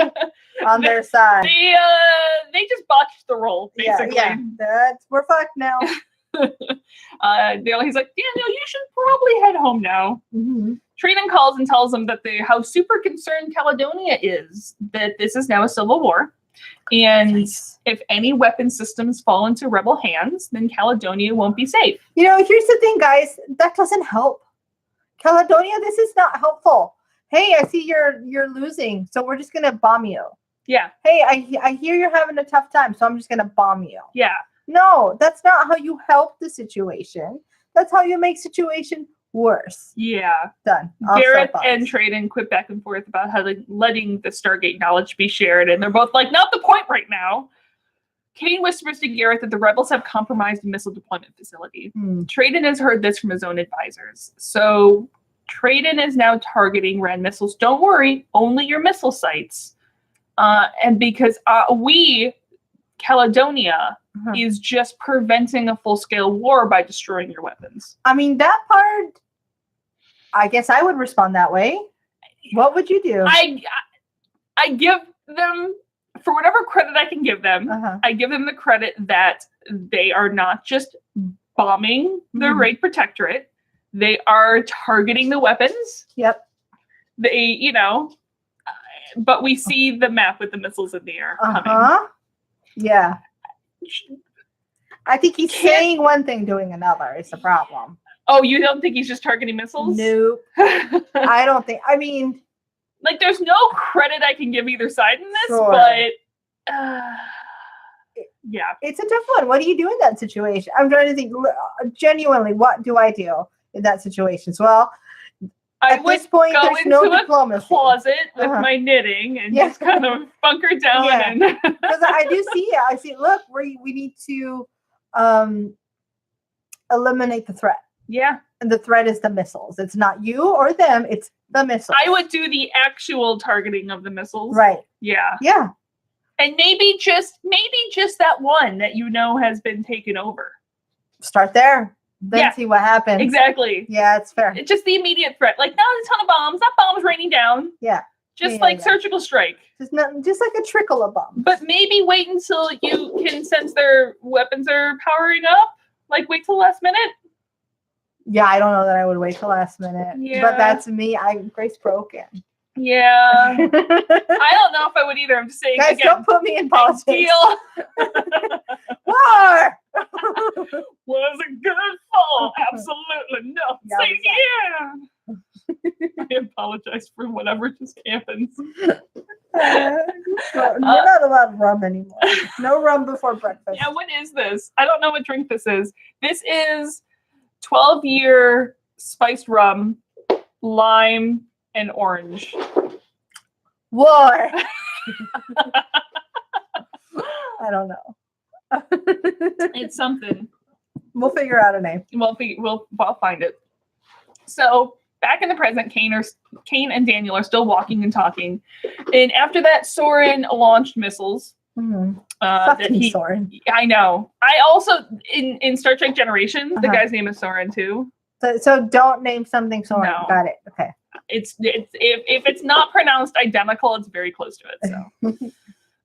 on their side. They just botched the role, basically. Yeah. We're fucked now. He's like, Daniel, you should probably head home now. Triton calls and tells them that how super concerned Caledonia is that this is now a civil war. And if any weapon systems fall into rebel hands, then Caledonia won't be safe. Here's the thing, guys. That doesn't help. Caledonia, this is not helpful. Hey, I see you're losing, so we're just gonna bomb you. Yeah. Hey, I hear you're having a tough time, so I'm just gonna bomb you. Yeah. No, that's not how you help the situation. That's how you make situation worse. Yeah. Done. Gareth and Triton quit back and forth about how letting the Stargate knowledge be shared, and they're both like, not the point right now. Kane whispers to Gareth that the rebels have compromised a missile deployment facility. Triton has heard this from his own advisors. So Triton is now targeting Ren missiles. Don't worry, only your missile sites. And because Caledonia is just preventing a full-scale war by destroying your weapons. I mean, that part, I guess I would respond that way. What would you do? I give them, for whatever credit I can give them, I give them the credit that they are not just bombing the Raid Protectorate. They are targeting the weapons. Yep. They, but we see the map with the missiles in the air coming. Yeah. I think he's saying one thing, doing another is the problem. Oh, you don't think he's just targeting missiles? Nope. I don't think. I mean, like, there's no credit I can give either side in this, sure. but yeah. It's a tough one. What do you do in that situation? I'm trying to think genuinely, what do I do in that situation? So, well, at this point, there's no diplomacy. Closet with my knitting and just kind of bunker down. Yeah. And because I do see it. I see, look, we need to eliminate the threat. Yeah. And the threat is the missiles. It's not you or them. It's the missiles. I would do the actual targeting of the missiles. Right. Yeah. Yeah. And maybe just that one that has been taken over. Start there. Then see what happens. Exactly. Yeah, it's fair. It's just the immediate threat. Like, not a ton of bombs. Not bombs raining down. Yeah. Just surgical strike. Just like a trickle of bombs. But maybe wait until you can sense their weapons are powering up. Like, wait till the last minute. Yeah, I don't know that I would wait till last minute. Yeah. But that's me. Grace broken. Yeah. I don't know if I would either. I'm just saying. Guys, again, don't put me in politics. Deal. War! Was it good fall? Absolutely no. Yeah, Say yeah. I apologize for whatever just happens. You're not allowed rum anymore. No rum before breakfast. Yeah, what is this? I don't know what drink this is. This is 12-year spiced rum, lime, and orange. War. I don't know. It's something. We'll figure out a name. We'll find it. So back in the present, Cain and Daniel are still walking and talking, and after that, Soren launched missiles. Fucking Soren. I know. I also in Star Trek Generations, the guy's name is Soren too. So don't name something Soren. No. Got it. Okay. It's if it's not pronounced identical, it's very close to it. So.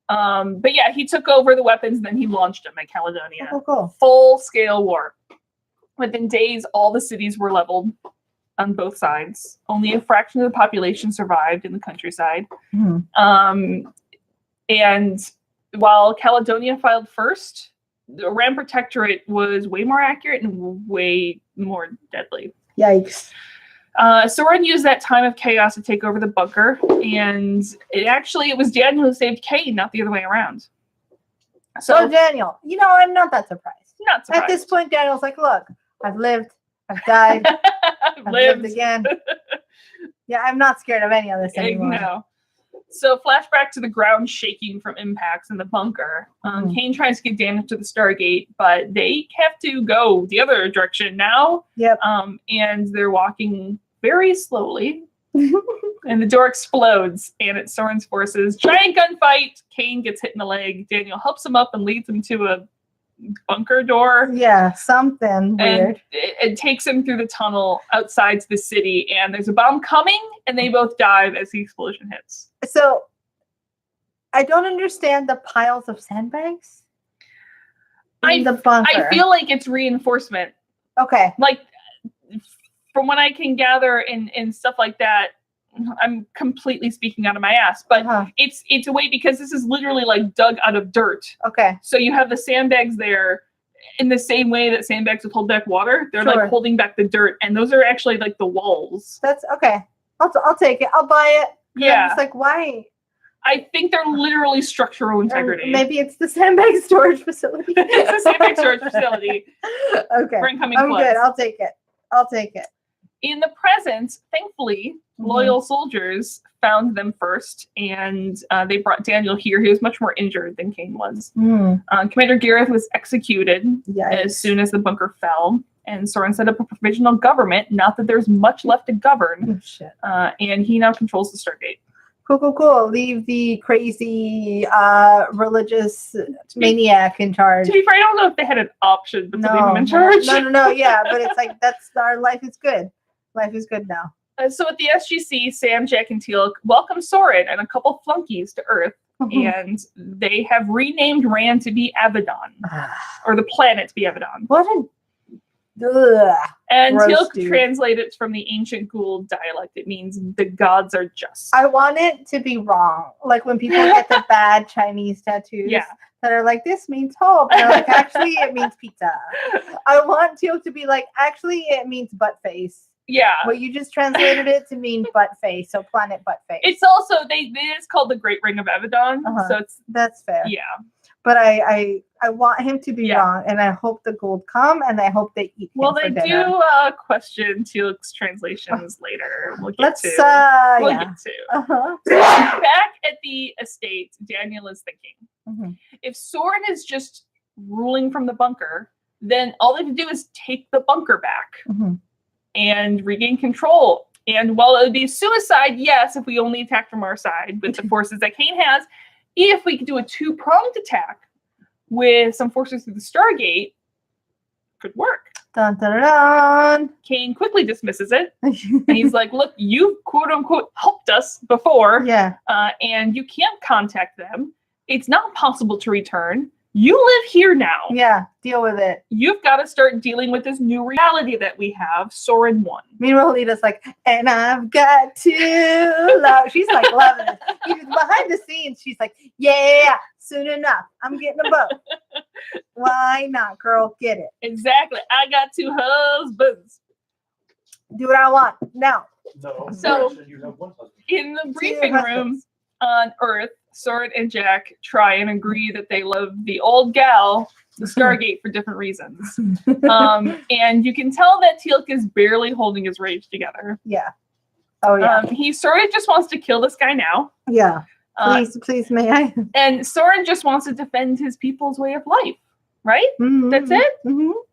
But yeah, he took over the weapons, and then he launched them at Caledonia. Oh, cool. Full-scale war. Within days, all the cities were leveled on both sides. Only a fraction of the population survived in the countryside. And while Caledonia filed first, the Ram Protectorate was way more accurate and way more deadly. Yikes. Soren used that time of chaos to take over the bunker, and it was Daniel who saved Cain, not the other way around. So Daniel, I'm not that surprised. Not surprised. At this point, Daniel's like, look, I've lived, I've died, I've lived again. Yeah, I'm not scared of any of this anymore. No. So flashback to the ground shaking from impacts in the bunker. Cain tries to get Daniel to the Stargate, but they have to go the other direction now. Yep. And they're walking very slowly. And the door explodes, and it's Soren's forces. Giant gunfight. Cain gets hit in the leg. Daniel helps him up and leads him to a bunker door. Yeah, something weird. And it takes him through the tunnel outside to the city, and there's a bomb coming, and they both dive as the explosion hits. So, I don't understand the piles of sandbags in the bunker. I feel like it's reinforcement. Okay. Like, from what I can gather and stuff like that, I'm completely speaking out of my ass, but it's a way, because this is literally like dug out of dirt. Okay. So you have the sandbags there in the same way that sandbags would hold back water. They're like holding back the dirt, and those are actually like the walls. That's okay. I'll take it. I'll buy it. Yeah. It's like, why? I think they're literally structural integrity. Maybe it's the sandbag storage facility. It's a sandbag storage facility. Okay. For incoming I'm floods. good. I'll take it. In the present, thankfully, loyal soldiers found them first, and they brought Daniel here. He was much more injured than Cain was. Commander Gareth was executed as soon as the bunker fell, and Soren set up a provisional government. Not that there's much left to govern. Oh, shit. And he now controls the Stargate. Cool. Leave the crazy religious maniac in charge. To be fair, I don't know if they had an option but to leave him in charge. No. Yeah, but it's like our life is good. Life is good now. So at the SGC, Sam, Jack, and Teal'c welcome Soren and a couple flunkies to Earth, and they have renamed Rand to be Abaddon, or the planet to be Abaddon. What a And gross, Teal'c dude. translated from the ancient Gould dialect. It means the gods are just. I want it to be wrong. Like when people get the bad Chinese tattoos that are like, this means hope. And they're like, actually, it means pizza. I want Teal'c to be like, actually, it means butt face. Yeah. Well, you just translated it to mean butt face, so planet butt face. It's also, it is called the Great Ring of Abaddon. So that's fair. Yeah. But I want him to be wrong, and I hope the Gould come, and I hope they eat him Well, for they dinner. do question Teal'c's translations later. We'll get to. Get to. Uh-huh. Back at the estate, Daniel is thinking, if Soren is just ruling from the bunker, then all they have to do is take the bunker back and regain control. And while it would be suicide, yes, if we only attack from our side with the forces that Kane has, if we could do a two-pronged attack with some forces through the Stargate, could work. Dun, dun, dun. Kane quickly dismisses it. And he's like, look, you quote-unquote helped us before. Yeah. And you can't contact them. It's not possible to return. You live here now. Yeah, deal with it. You've got to start dealing with this new reality that we have. Soren won. Meanwhile, Lita's like, and I've got to love. She's like loving it. Behind the scenes, she's like, yeah, soon enough. I'm getting a boat. Why not, girl? Get it. Exactly. I got 2 husbands. Do what I want now. No. So- actually, you have one husband. In the briefing husbands. room on Earth, Soren and Jack try and agree that they love the old gal, the Stargate, for different reasons. And you can tell that Teal'c is barely holding his rage together. Yeah. Oh, yeah. He sort of just wants to kill this guy now. Yeah. Please, may I? And Soren just wants to defend his people's way of life, right? Mhm. That's it? Mhm. So-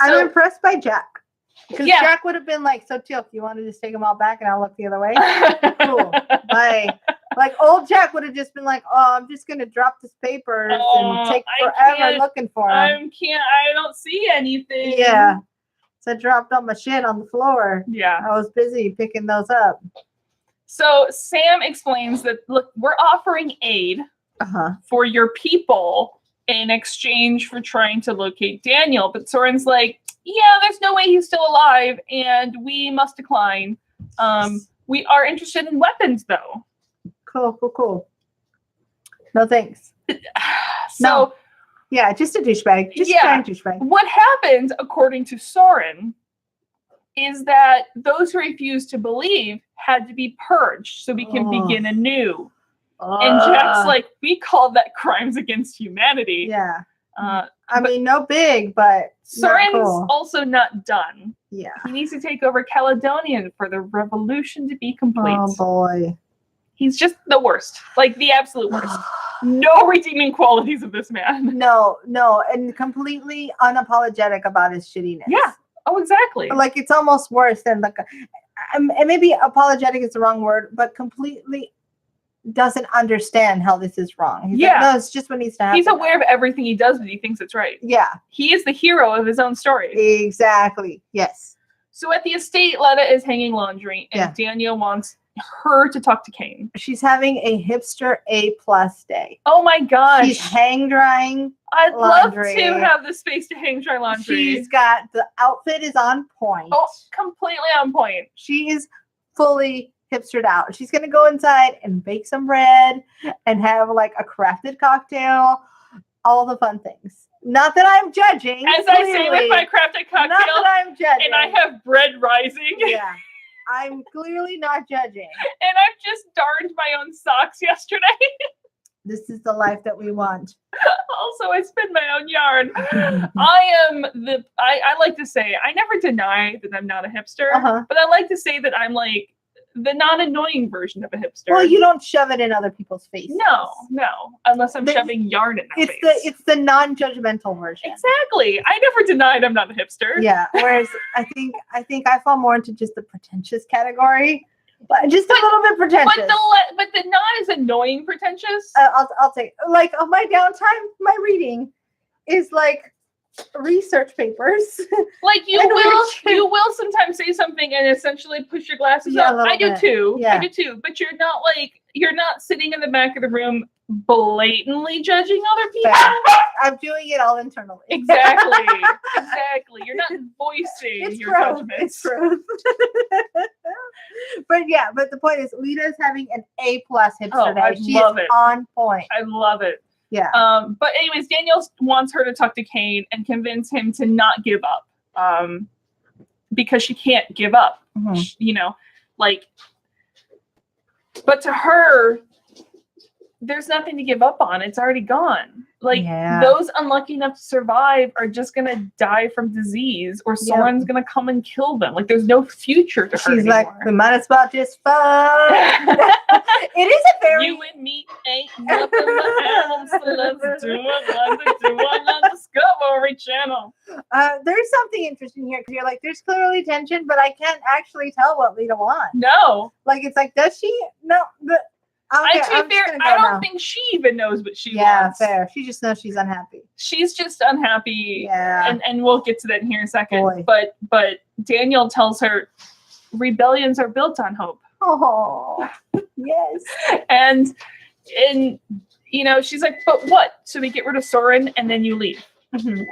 I'm impressed by Jack. Because Yeah. Jack would have been like, so Teal'c, you want to just take them all back and I'll look the other way? Cool. Bye. Like old Jack would have just been like, oh, I'm just going to drop this papers and take I forever can't- looking for him. I don't see anything. Yeah. So I dropped all my shit on the floor. Yeah. I was busy picking those up. So Sam explains that, look, we're offering aid Uh-huh. for your people in exchange for trying to locate Daniel. But Soren's like, yeah, there's no way he's still alive, and we must decline. We are interested in weapons, though. Cool. No thanks. So No. Yeah, just a douchebag. Just a Yeah. giant douchebag. what happened, according to Soren, is that those who refused to believe had to be purged so we can Oh. begin anew. And Jack's like, we call that crimes against humanity. yeah. But mean, no big, but Soren's not cool. also not done. Yeah. He needs to take over Caledonian for the revolution to be complete. Oh boy. He's just the worst, like the absolute worst. No redeeming qualities of this man. No, and completely unapologetic about his shittiness. Yeah. Oh, exactly. Like it's almost worse than like, and maybe apologetic is the wrong word, but completely doesn't understand how this is wrong. He's like, Yeah. no, it's just what needs to happen. He's aware of everything he does, but he thinks it's right. Yeah, He is the hero of his own story. exactly. Yes. So at the estate, Letta is hanging laundry, and Yeah. Daniel wants her to talk to Kane. She's having a hipster A+ day. Oh my gosh. She's hang drying. I'd laundry. love to have the space to hang dry laundry. She's got the outfit is on point. Oh, completely on point. She is fully hipstered out. She's gonna go inside and bake some bread and have like a crafted cocktail, all the fun things. Not that I'm judging. As I say with my crafted not cocktail, that I'm judging. and I have bread rising, yeah, I'm clearly not judging. and I've just darned my own socks yesterday. This is the life that we want. Also, I spin my own yarn. I like to say, I never deny that I'm not a hipster, Uh-huh. but I like to say that I'm like the non-annoying version of a hipster. Well, you don't shove it in other people's faces. No, unless I'm The- shoving yarn in their face. It's the non-judgmental version. Exactly. I never denied I'm not a hipster. Yeah. Whereas I think I fall more into just the pretentious category. But just a little bit pretentious. But the not is annoying pretentious. I'll take like on my downtime, my reading is like research papers. Like you will sometimes say something and essentially push your glasses up. I do too. Yeah. I do too. But you're not sitting in the back of the room blatantly judging other people. I'm doing it all internally. Exactly. You're not voicing your judgments. It's growth. But the point is, Lita's having an A+ hipster day. She is on point. I love it. Yeah. But anyways, Daniel wants her to talk to Kane and convince him to not give up. Because she can't give up. Mm-hmm. But to her, there's nothing to give up on. It's already gone. Those unlucky enough to survive are just gonna die from disease, or Soren's gonna come and kill them. Like there's no future to her She's anymore. like, we might as well just fuck. It is a very you and me ain't nothing but animals, so let's do it on the Discovery Channel. There's something interesting here because you're like, there's clearly tension, but I can't actually tell what Lita wants. No. Like it's like, does she? No, but okay, to be fair, I don't think she even knows what she wants. Yeah, fair. She just knows she's unhappy. She's just unhappy. Yeah. And we'll get to that in here in a second. Boy. But Daniel tells her rebellions are built on hope. Oh, yes. And she's like, but what? So we get rid of Soren and then you leave. Mm-hmm.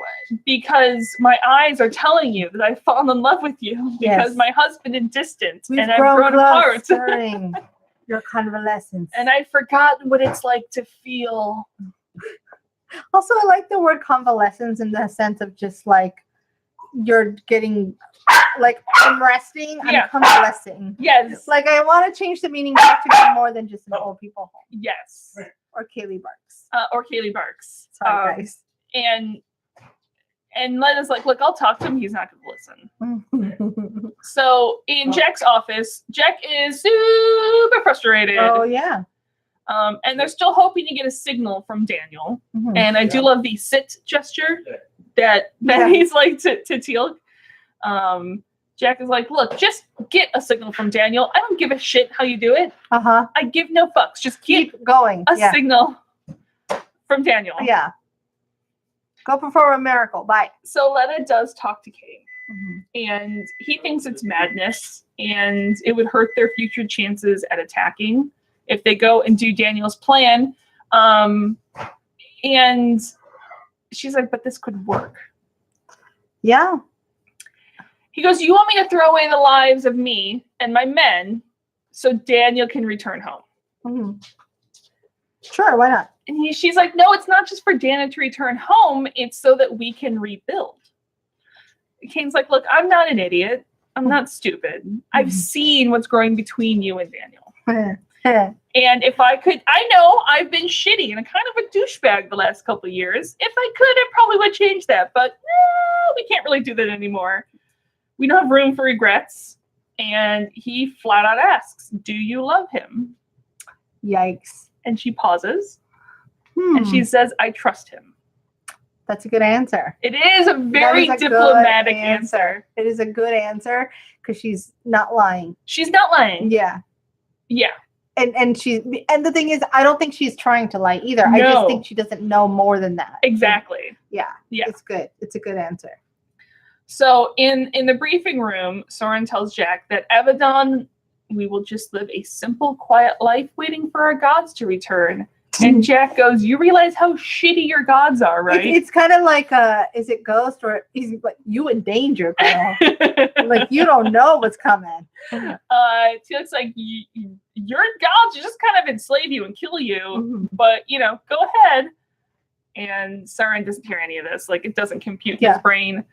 Because my eyes are telling you that I've fallen in love with you because my husband is distant and I've grown apart. During your convalescence. And I've forgotten what it's like to feel. Also, I like the word convalescence in the sense of just like you're getting like I'm resting, I'm convalescing. Yes. Like I want to change the meaning back to be more than just an old people home. Yes. Or Kaylee Barks. Sorry, guys. And Lena's like, look, I'll talk to him. He's not going to listen. So in Jack's office, Jack is super frustrated. Oh, yeah. And they're still hoping to get a signal from Daniel. Mm-hmm. And I do love the sit gesture that he's like to Teal'c. Jack is like, look, just get a signal from Daniel. I don't give a shit how you do it. Uh-huh. I give no fucks. Just keep going. A signal from Daniel. Yeah. Go perform a miracle. Bye. So Lena does talk to Kane. Mm-hmm. And he thinks it's madness and it would hurt their future chances at attacking if they go and do Daniel's plan. And she's like, but this could work. Yeah. He goes, you want me to throw away the lives of me and my men so Daniel can return home? Mm-hmm. Sure, why not? And she's like, no, it's not just for Daniel to return home. It's so that we can rebuild. Kane's like, look, I'm not an idiot. I'm not stupid. I've seen what's growing between you and Daniel. And if I could, I know I've been shitty and a kind of a douchebag the last couple of years. If I could, I probably would change that. But no, we can't really do that anymore. We don't have room for regrets. And he flat out asks, do you love him? Yikes. And she pauses. And she says, I trust him. That's a good answer. It is a very diplomatic answer. It is a good answer because she's not lying. She's not lying. Yeah. Yeah. And the thing is, I don't think she's trying to lie either. No. I just think she doesn't know more than that. Exactly. Yeah. Yeah. It's good. It's a good answer. So in the briefing room, Soren tells Jack that Abaddon, we will just live a simple, quiet life waiting for our gods to return. And Jack goes, you realize how shitty your gods are, right? It's kind of like, is it Ghost or he's like, you in danger, girl. Like, you don't know what's coming. Teal'c's like, your gods just kind of enslave you and kill you, but, go ahead. And Soren doesn't hear any of this. Like, it doesn't compute his brain.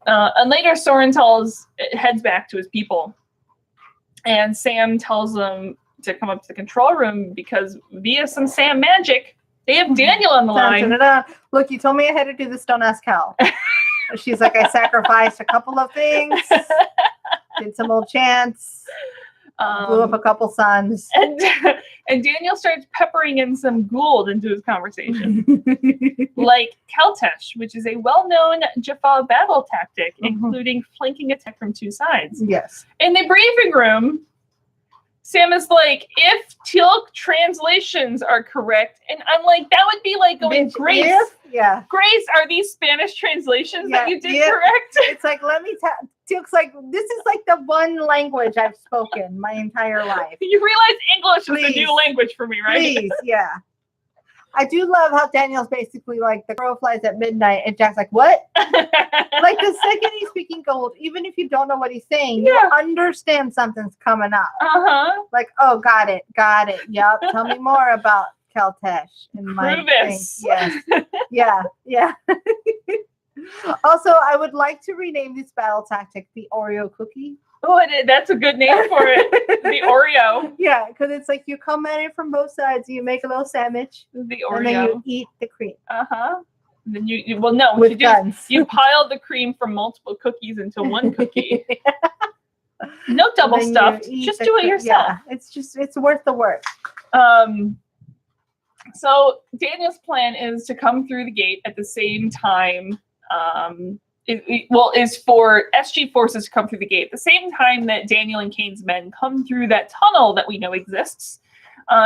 And later, Soren heads back to his people. And Sam tells them to come up to the control room because via some Sam magic, they have Daniel on the line. Look, you told me I had to do this. Don't ask how. She's like, I sacrificed a couple of things, did some old chants, blew up a couple suns. And Daniel starts peppering in some Gould into his conversation. Like Keltesh, which is a well-known Jaffa battle tactic, including flanking attack from two sides. Yes. In the briefing room, Sam is like, if Teal'c translations are correct, and I'm like, that would be like going, Bitch, Grace. if- yeah. Grace, are these Spanish translations that Yeah, you did yeah. correct? It's like, let me tell. Teal'c's like, this is like the one language I've spoken my entire life. You realize English is the Please. new language for me, right? Please, yeah. I do love how Daniel's basically like, the crow flies at midnight, and Jack's like, what? Like, the second he's speaking gold, even if you don't know what he's saying, you understand something's coming up. Uh-huh. Like, oh, got it. Yup. Tell me more about Keltesh and my Prove thing. this. Yes. Yeah. Also, I would like to rename this battle tactic the Oreo cookie. Oh, that's a good name for it. The Oreo. Yeah, because it's like you come at it from both sides, you make a little sandwich, The and then you Oreo. eat the cream Uh-huh. And then you well, no, what with you do, guns. you pile the cream from multiple cookies into one cookie. No double And then you stuffed. eat Just the do it yourself. Yeah, it's worth the work. So Daniel's plan is to come through the gate at the same time. Is for SG forces to come through the gate at the same time that Daniel and Kane's men come through that tunnel that we know exists.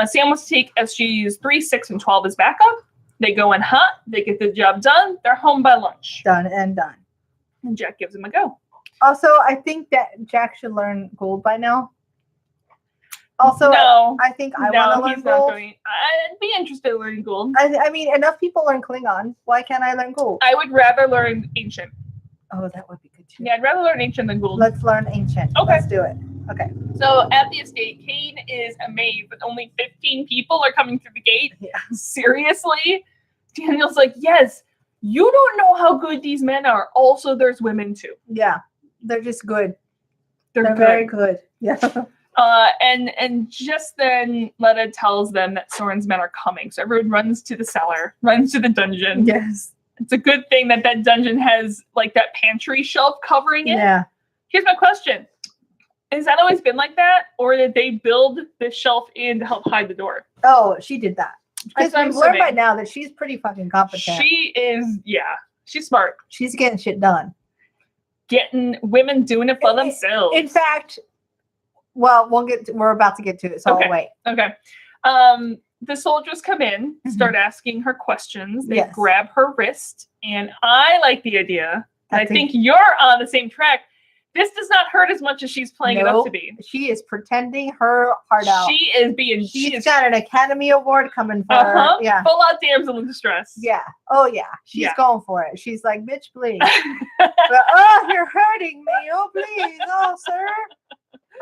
Sam wants to take SGs 3, 6, and 12 as backup. They go in hot. They get the job done. They're home by lunch. Done and done. And Jack gives him a go. Also, I think that Jack should learn gold by now. Also, No. I think I want to learn he's not gold. going. I'd be interested in learning gold. I mean, enough people learn Klingon. Why can't I learn gold? I would rather learn ancient. Oh, that would be good too. Yeah, I'd rather learn ancient than gold. Let's learn ancient. Okay. Let's do it. Okay. So at the estate, Kane is amazed that only 15 people are coming through the gate. Yeah. Seriously? Daniel's like, yes, you don't know how good these men are. Also, there's women too. Yeah. They're just good. They're good. very good. Yeah. And just then, Letta tells them that Soren's men are coming. So everyone runs to the cellar, runs to the dungeon. Yes. It's a good thing that that dungeon has like that pantry shelf covering it. Yeah. Here's my question. Has that always been like that? Or did they build this shelf in to help hide the door? Oh, she did that. Because That's what I'm we've learned by assuming. now that she's pretty fucking competent. She is, yeah, she's smart. She's getting shit done. Getting women doing it for themselves. In fact, well, we're about to get to it, so Okay. I'll wait. Okay. The soldiers come in, start asking her questions. They Yes. grab her wrist, and I like the idea. And I think think- you're on the same track. This does not hurt as much as she's playing it up to Nope. be. She is pretending her heart out. She is being. She's got an Academy Award coming for her. Yeah. Full out damsel in distress. Yeah. Oh, yeah. She's Yeah. going for it. She's like, bitch, please. But, oh, you're hurting me. Oh, please. Oh, sir.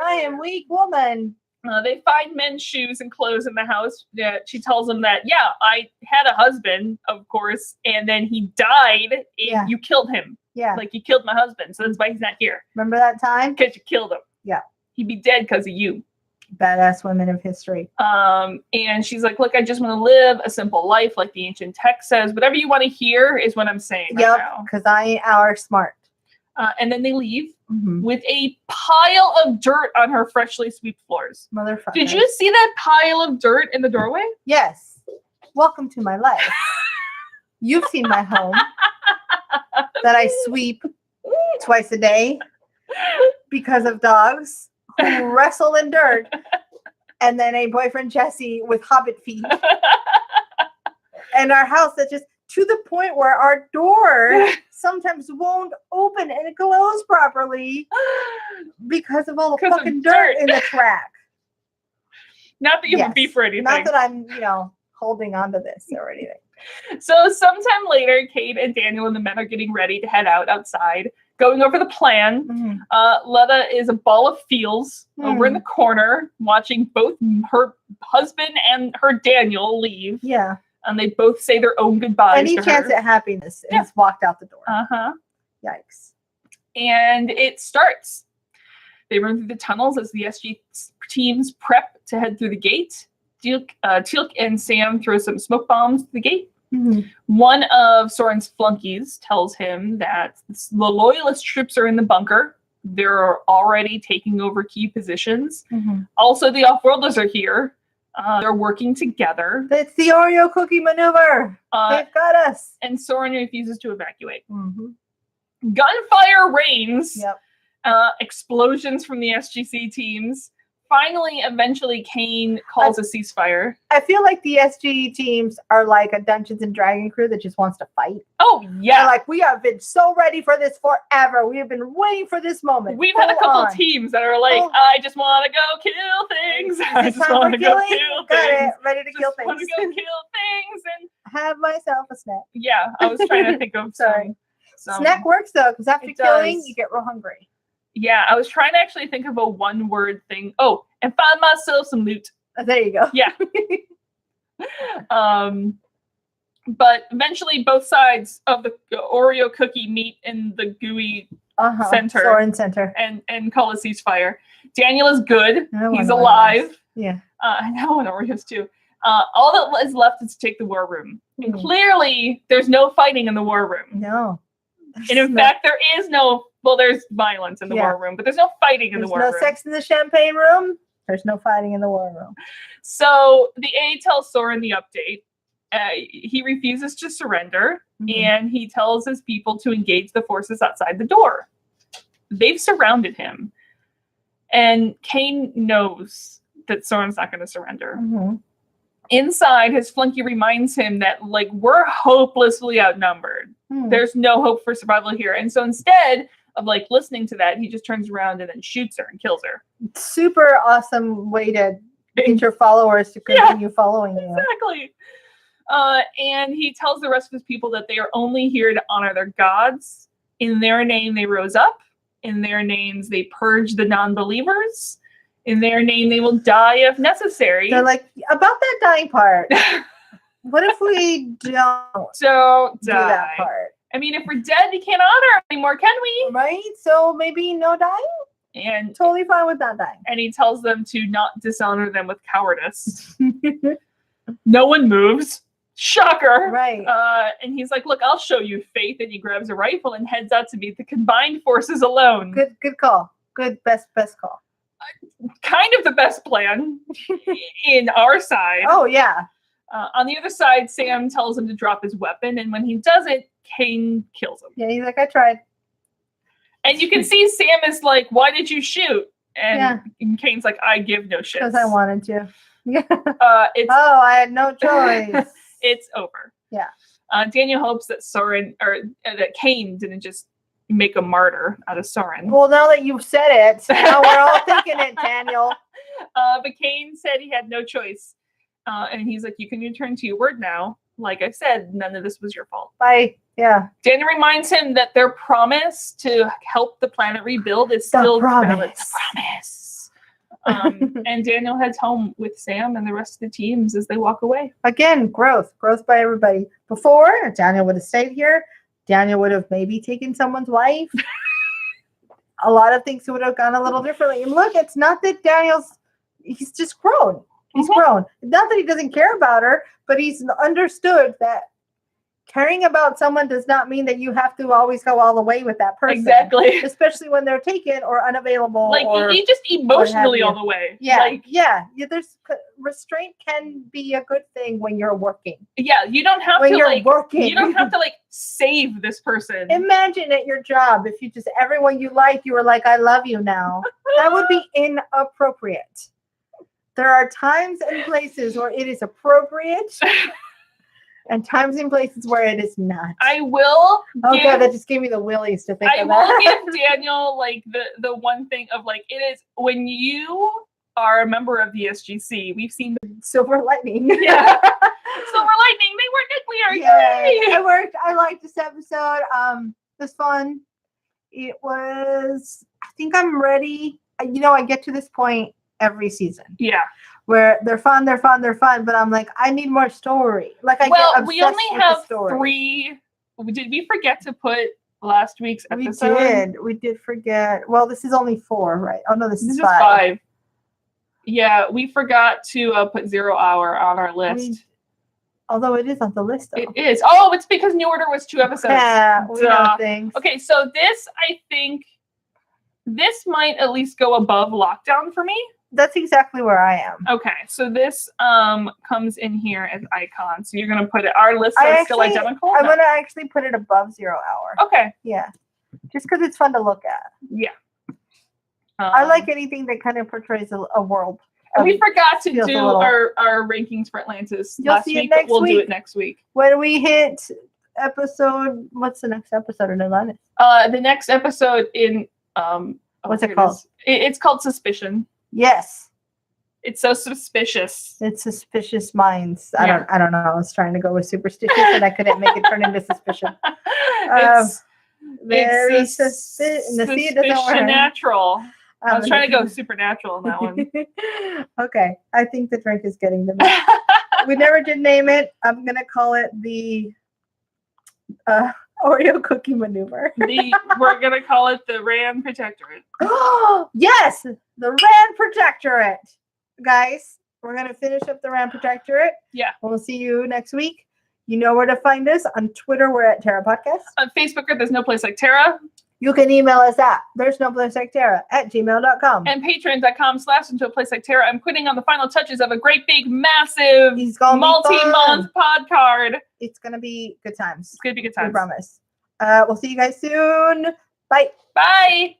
I am weak woman. They find men's shoes and clothes in the house. She tells them that, yeah, I had a husband, of course, and then he died, and Yeah. you killed him. Yeah. Like, you killed my husband, so that's why he's not here. Remember that time? Because you killed him. Yeah. He'd be dead because of you. Badass women of history. And she's like, look, I just want to live a simple life like the ancient text says. Whatever you want to hear is what I'm saying right Yep. now. Because I ain't our smart. And then they leave Mm-hmm. with a pile of dirt on her freshly swept floors. Motherfucker. Did you see that pile of dirt in the doorway? Yes. Welcome to my life. You've seen my home that I sweep twice a day because of dogs who wrestle in dirt, and then a boyfriend Jesse with hobbit feet, and our house that just to the point where our door sometimes won't open and close properly because of all the 'Cause of fucking dirt. dirt in the track. Not that you have Yes. beef or anything. Not that I'm, holding on to this or anything. So sometime later, Kate and Daniel and the men are getting ready to head outside, going over the plan. Letta is a ball of feels over in the corner, watching both her husband and her Daniel leave. Yeah. And they both say their own goodbyes Any to chance her. at happiness is walked out the door. Uh-huh. Yikes. And it starts. They run through the tunnels as the SG teams prep to head through the gate. Teal'c and Sam throw some smoke bombs to the gate. One of Soren's flunkies tells him that the loyalist troops are in the bunker. They're already taking over key positions. Also, the off-worlders are here. They're working together. It's the Oreo cookie maneuver. They've got us. And Soren refuses to evacuate. Gunfire rains. Yep. Explosions from the SGC teams. finally, eventually, Kane calls a ceasefire. I feel like the SG teams are like a Dungeons and Dragon crew that just wants to fight. Oh, yeah. They're like, we have been so ready for this forever. We have been waiting for this moment. We've had a couple on. teams that are like, I just want to go kill things. I just want to go kill Got things. it. Ready to kill Just want things. to go kill things. And Have myself a snack. yeah, I was trying to think of Sorry. some. Snack works though, because after It killing, does. you get real hungry. Yeah, I was trying to actually think of a one-word thing. Oh, and find myself some loot. There you go. Yeah. But eventually both sides of the Oreo cookie meet in the gooey center. Soren center. and call a ceasefire. Daniel is good. I want He's Oreos. alive. Yeah. I know, and Oreos too. All that is left is to take the war room. And clearly there's no fighting in the war room. No. And in fact, there is no, well, there's violence in the war room, but there's no fighting in the war room. There's no sex in the champagne room. There's no fighting in the war room. So the A tells Soren the update. He refuses to surrender, and he tells his people to engage the forces outside the door. They've surrounded him. And Kane knows that Soren's not going to surrender. Inside, his flunky reminds him that, like, we're hopelessly outnumbered. There's no hope for survival here. And so instead of, like, listening to that, he just turns around and then shoots her and kills her. Super awesome way to get your followers to continue following you. Exactly. And he tells the rest of his people that they are only here to honor their gods. In their name, they rose up. In their names, they purge the non-believers. In their name, they will die if necessary. They're like, about that dying part. What if we don't do die. that part? I mean, if we're dead, we can't honor anymore, can we? Right? So maybe no dying? And Totally fine with not dying. and he tells them to not dishonor them with cowardice. No one moves. Shocker. Right. And he's like, look, I'll show you faith. And he grabs a rifle and heads out to meet the combined forces alone. Good call. Good, best call. Kind of the best plan in our side. Oh, yeah. On the other side, Sam tells him to drop his weapon. And when he doesn't, Kane kills him. Yeah, he's like, I tried. And you can see Sam is like, why did you shoot? And Kane's like, I give no shit. Because I wanted to. Yeah. It's I had no choice. it's over. Yeah. Daniel hopes that Soren or that Kane didn't just make a martyr out of Soren. Well, now that you've said it, now we're all thinking it, Daniel. But Kane said he had no choice. And he's like, you can return to your word now. Like I said, none of this was your fault. Bye. Yeah. Daniel reminds him that their promise to help the planet rebuild is still valid. The promise. And Daniel heads home with Sam and the rest of the teams as they walk away. Again, growth by everybody. Before, Daniel would have stayed here. Daniel would have maybe taken someone's wife. A lot of things would have gone a little differently. And look, it's not that he's just grown. He's grown. Not that he doesn't care about her, but he's understood that caring about someone does not mean that you have to always go all the way with that person. Exactly. Especially when they're taken or unavailable. Like, or you just emotionally all the way. Yeah. Like, There's restraint can be a good thing when you're working. yeah, you don't have When to you're like working. you don't have to like save this person. Imagine at your job if you just everyone you like, you were like, I love you now. That would be inappropriate. There are times and places where it is appropriate. And times and places where it is not. I will. Oh god, that just gave me the willies to think I of will that. give Daniel like the one thing of like it is when you are a member of the SGC. We've seen Silver lightning. Yeah. Silver lightning. They were nuclear. Yeah, Yay! it worked. I liked this episode. It was fun. It was. I think I'm ready. I get to this point every season. Yeah. Where they're fun, but I'm like, I need more story. Like I get obsessed we only with have the story. 3. Did we forget to put last week's episode? We did forget. Well, this is only 4, right? Oh no, this is 5. 5. Yeah, we forgot to put 0 Hour on our list. Although it is on the list, though. It is. Oh, it's because New Order was 2 episodes. Yeah, we know things. Okay, so this, I think, this might at least go above Lockdown for me. That's exactly where I am. Okay, so this comes in here as icon. So you're gonna put it. Our lists are still identical. I'm gonna actually put it above 0 Hour. Okay. Yeah, just because it's fun to look at. Yeah. I like anything that kind of portrays a world. And we forgot to feels do a little- our rankings for Atlantis You'll last see it week, but next we'll do week. it next week. When we hit episode, what's the next episode in Atlantis? The next episode in What's it here called? is. It's called Suspicion. Yes, It's so suspicious. it's Suspicious Minds. Yeah. I don't know. I was trying to go with superstitious, and I couldn't make it turn into suspicion. It's very it's the see, it doesn't work. natural. I was trying to go supernatural in that one. Okay, I think the drink is getting to me. We never did name it. I'm gonna call it the Oreo cookie maneuver. We're gonna call it the Ram Protectorate. Yes, the Rand Protectorate. Guys, we're gonna finish up the Rand Protectorate. Yeah. We'll see you next week. You know where to find us. On Twitter, we're at Terra Podcast. On Facebook, there's no place like Terra. You can email us at theresnoplaceliketerra@gmail.com. And patreon.com/into a place like Terra. I'm putting on the final touches of a great big massive He's gonna be multi-month pod card. It's gonna be good times. It's gonna be good We times. promise. We'll see you guys soon. Bye. Bye.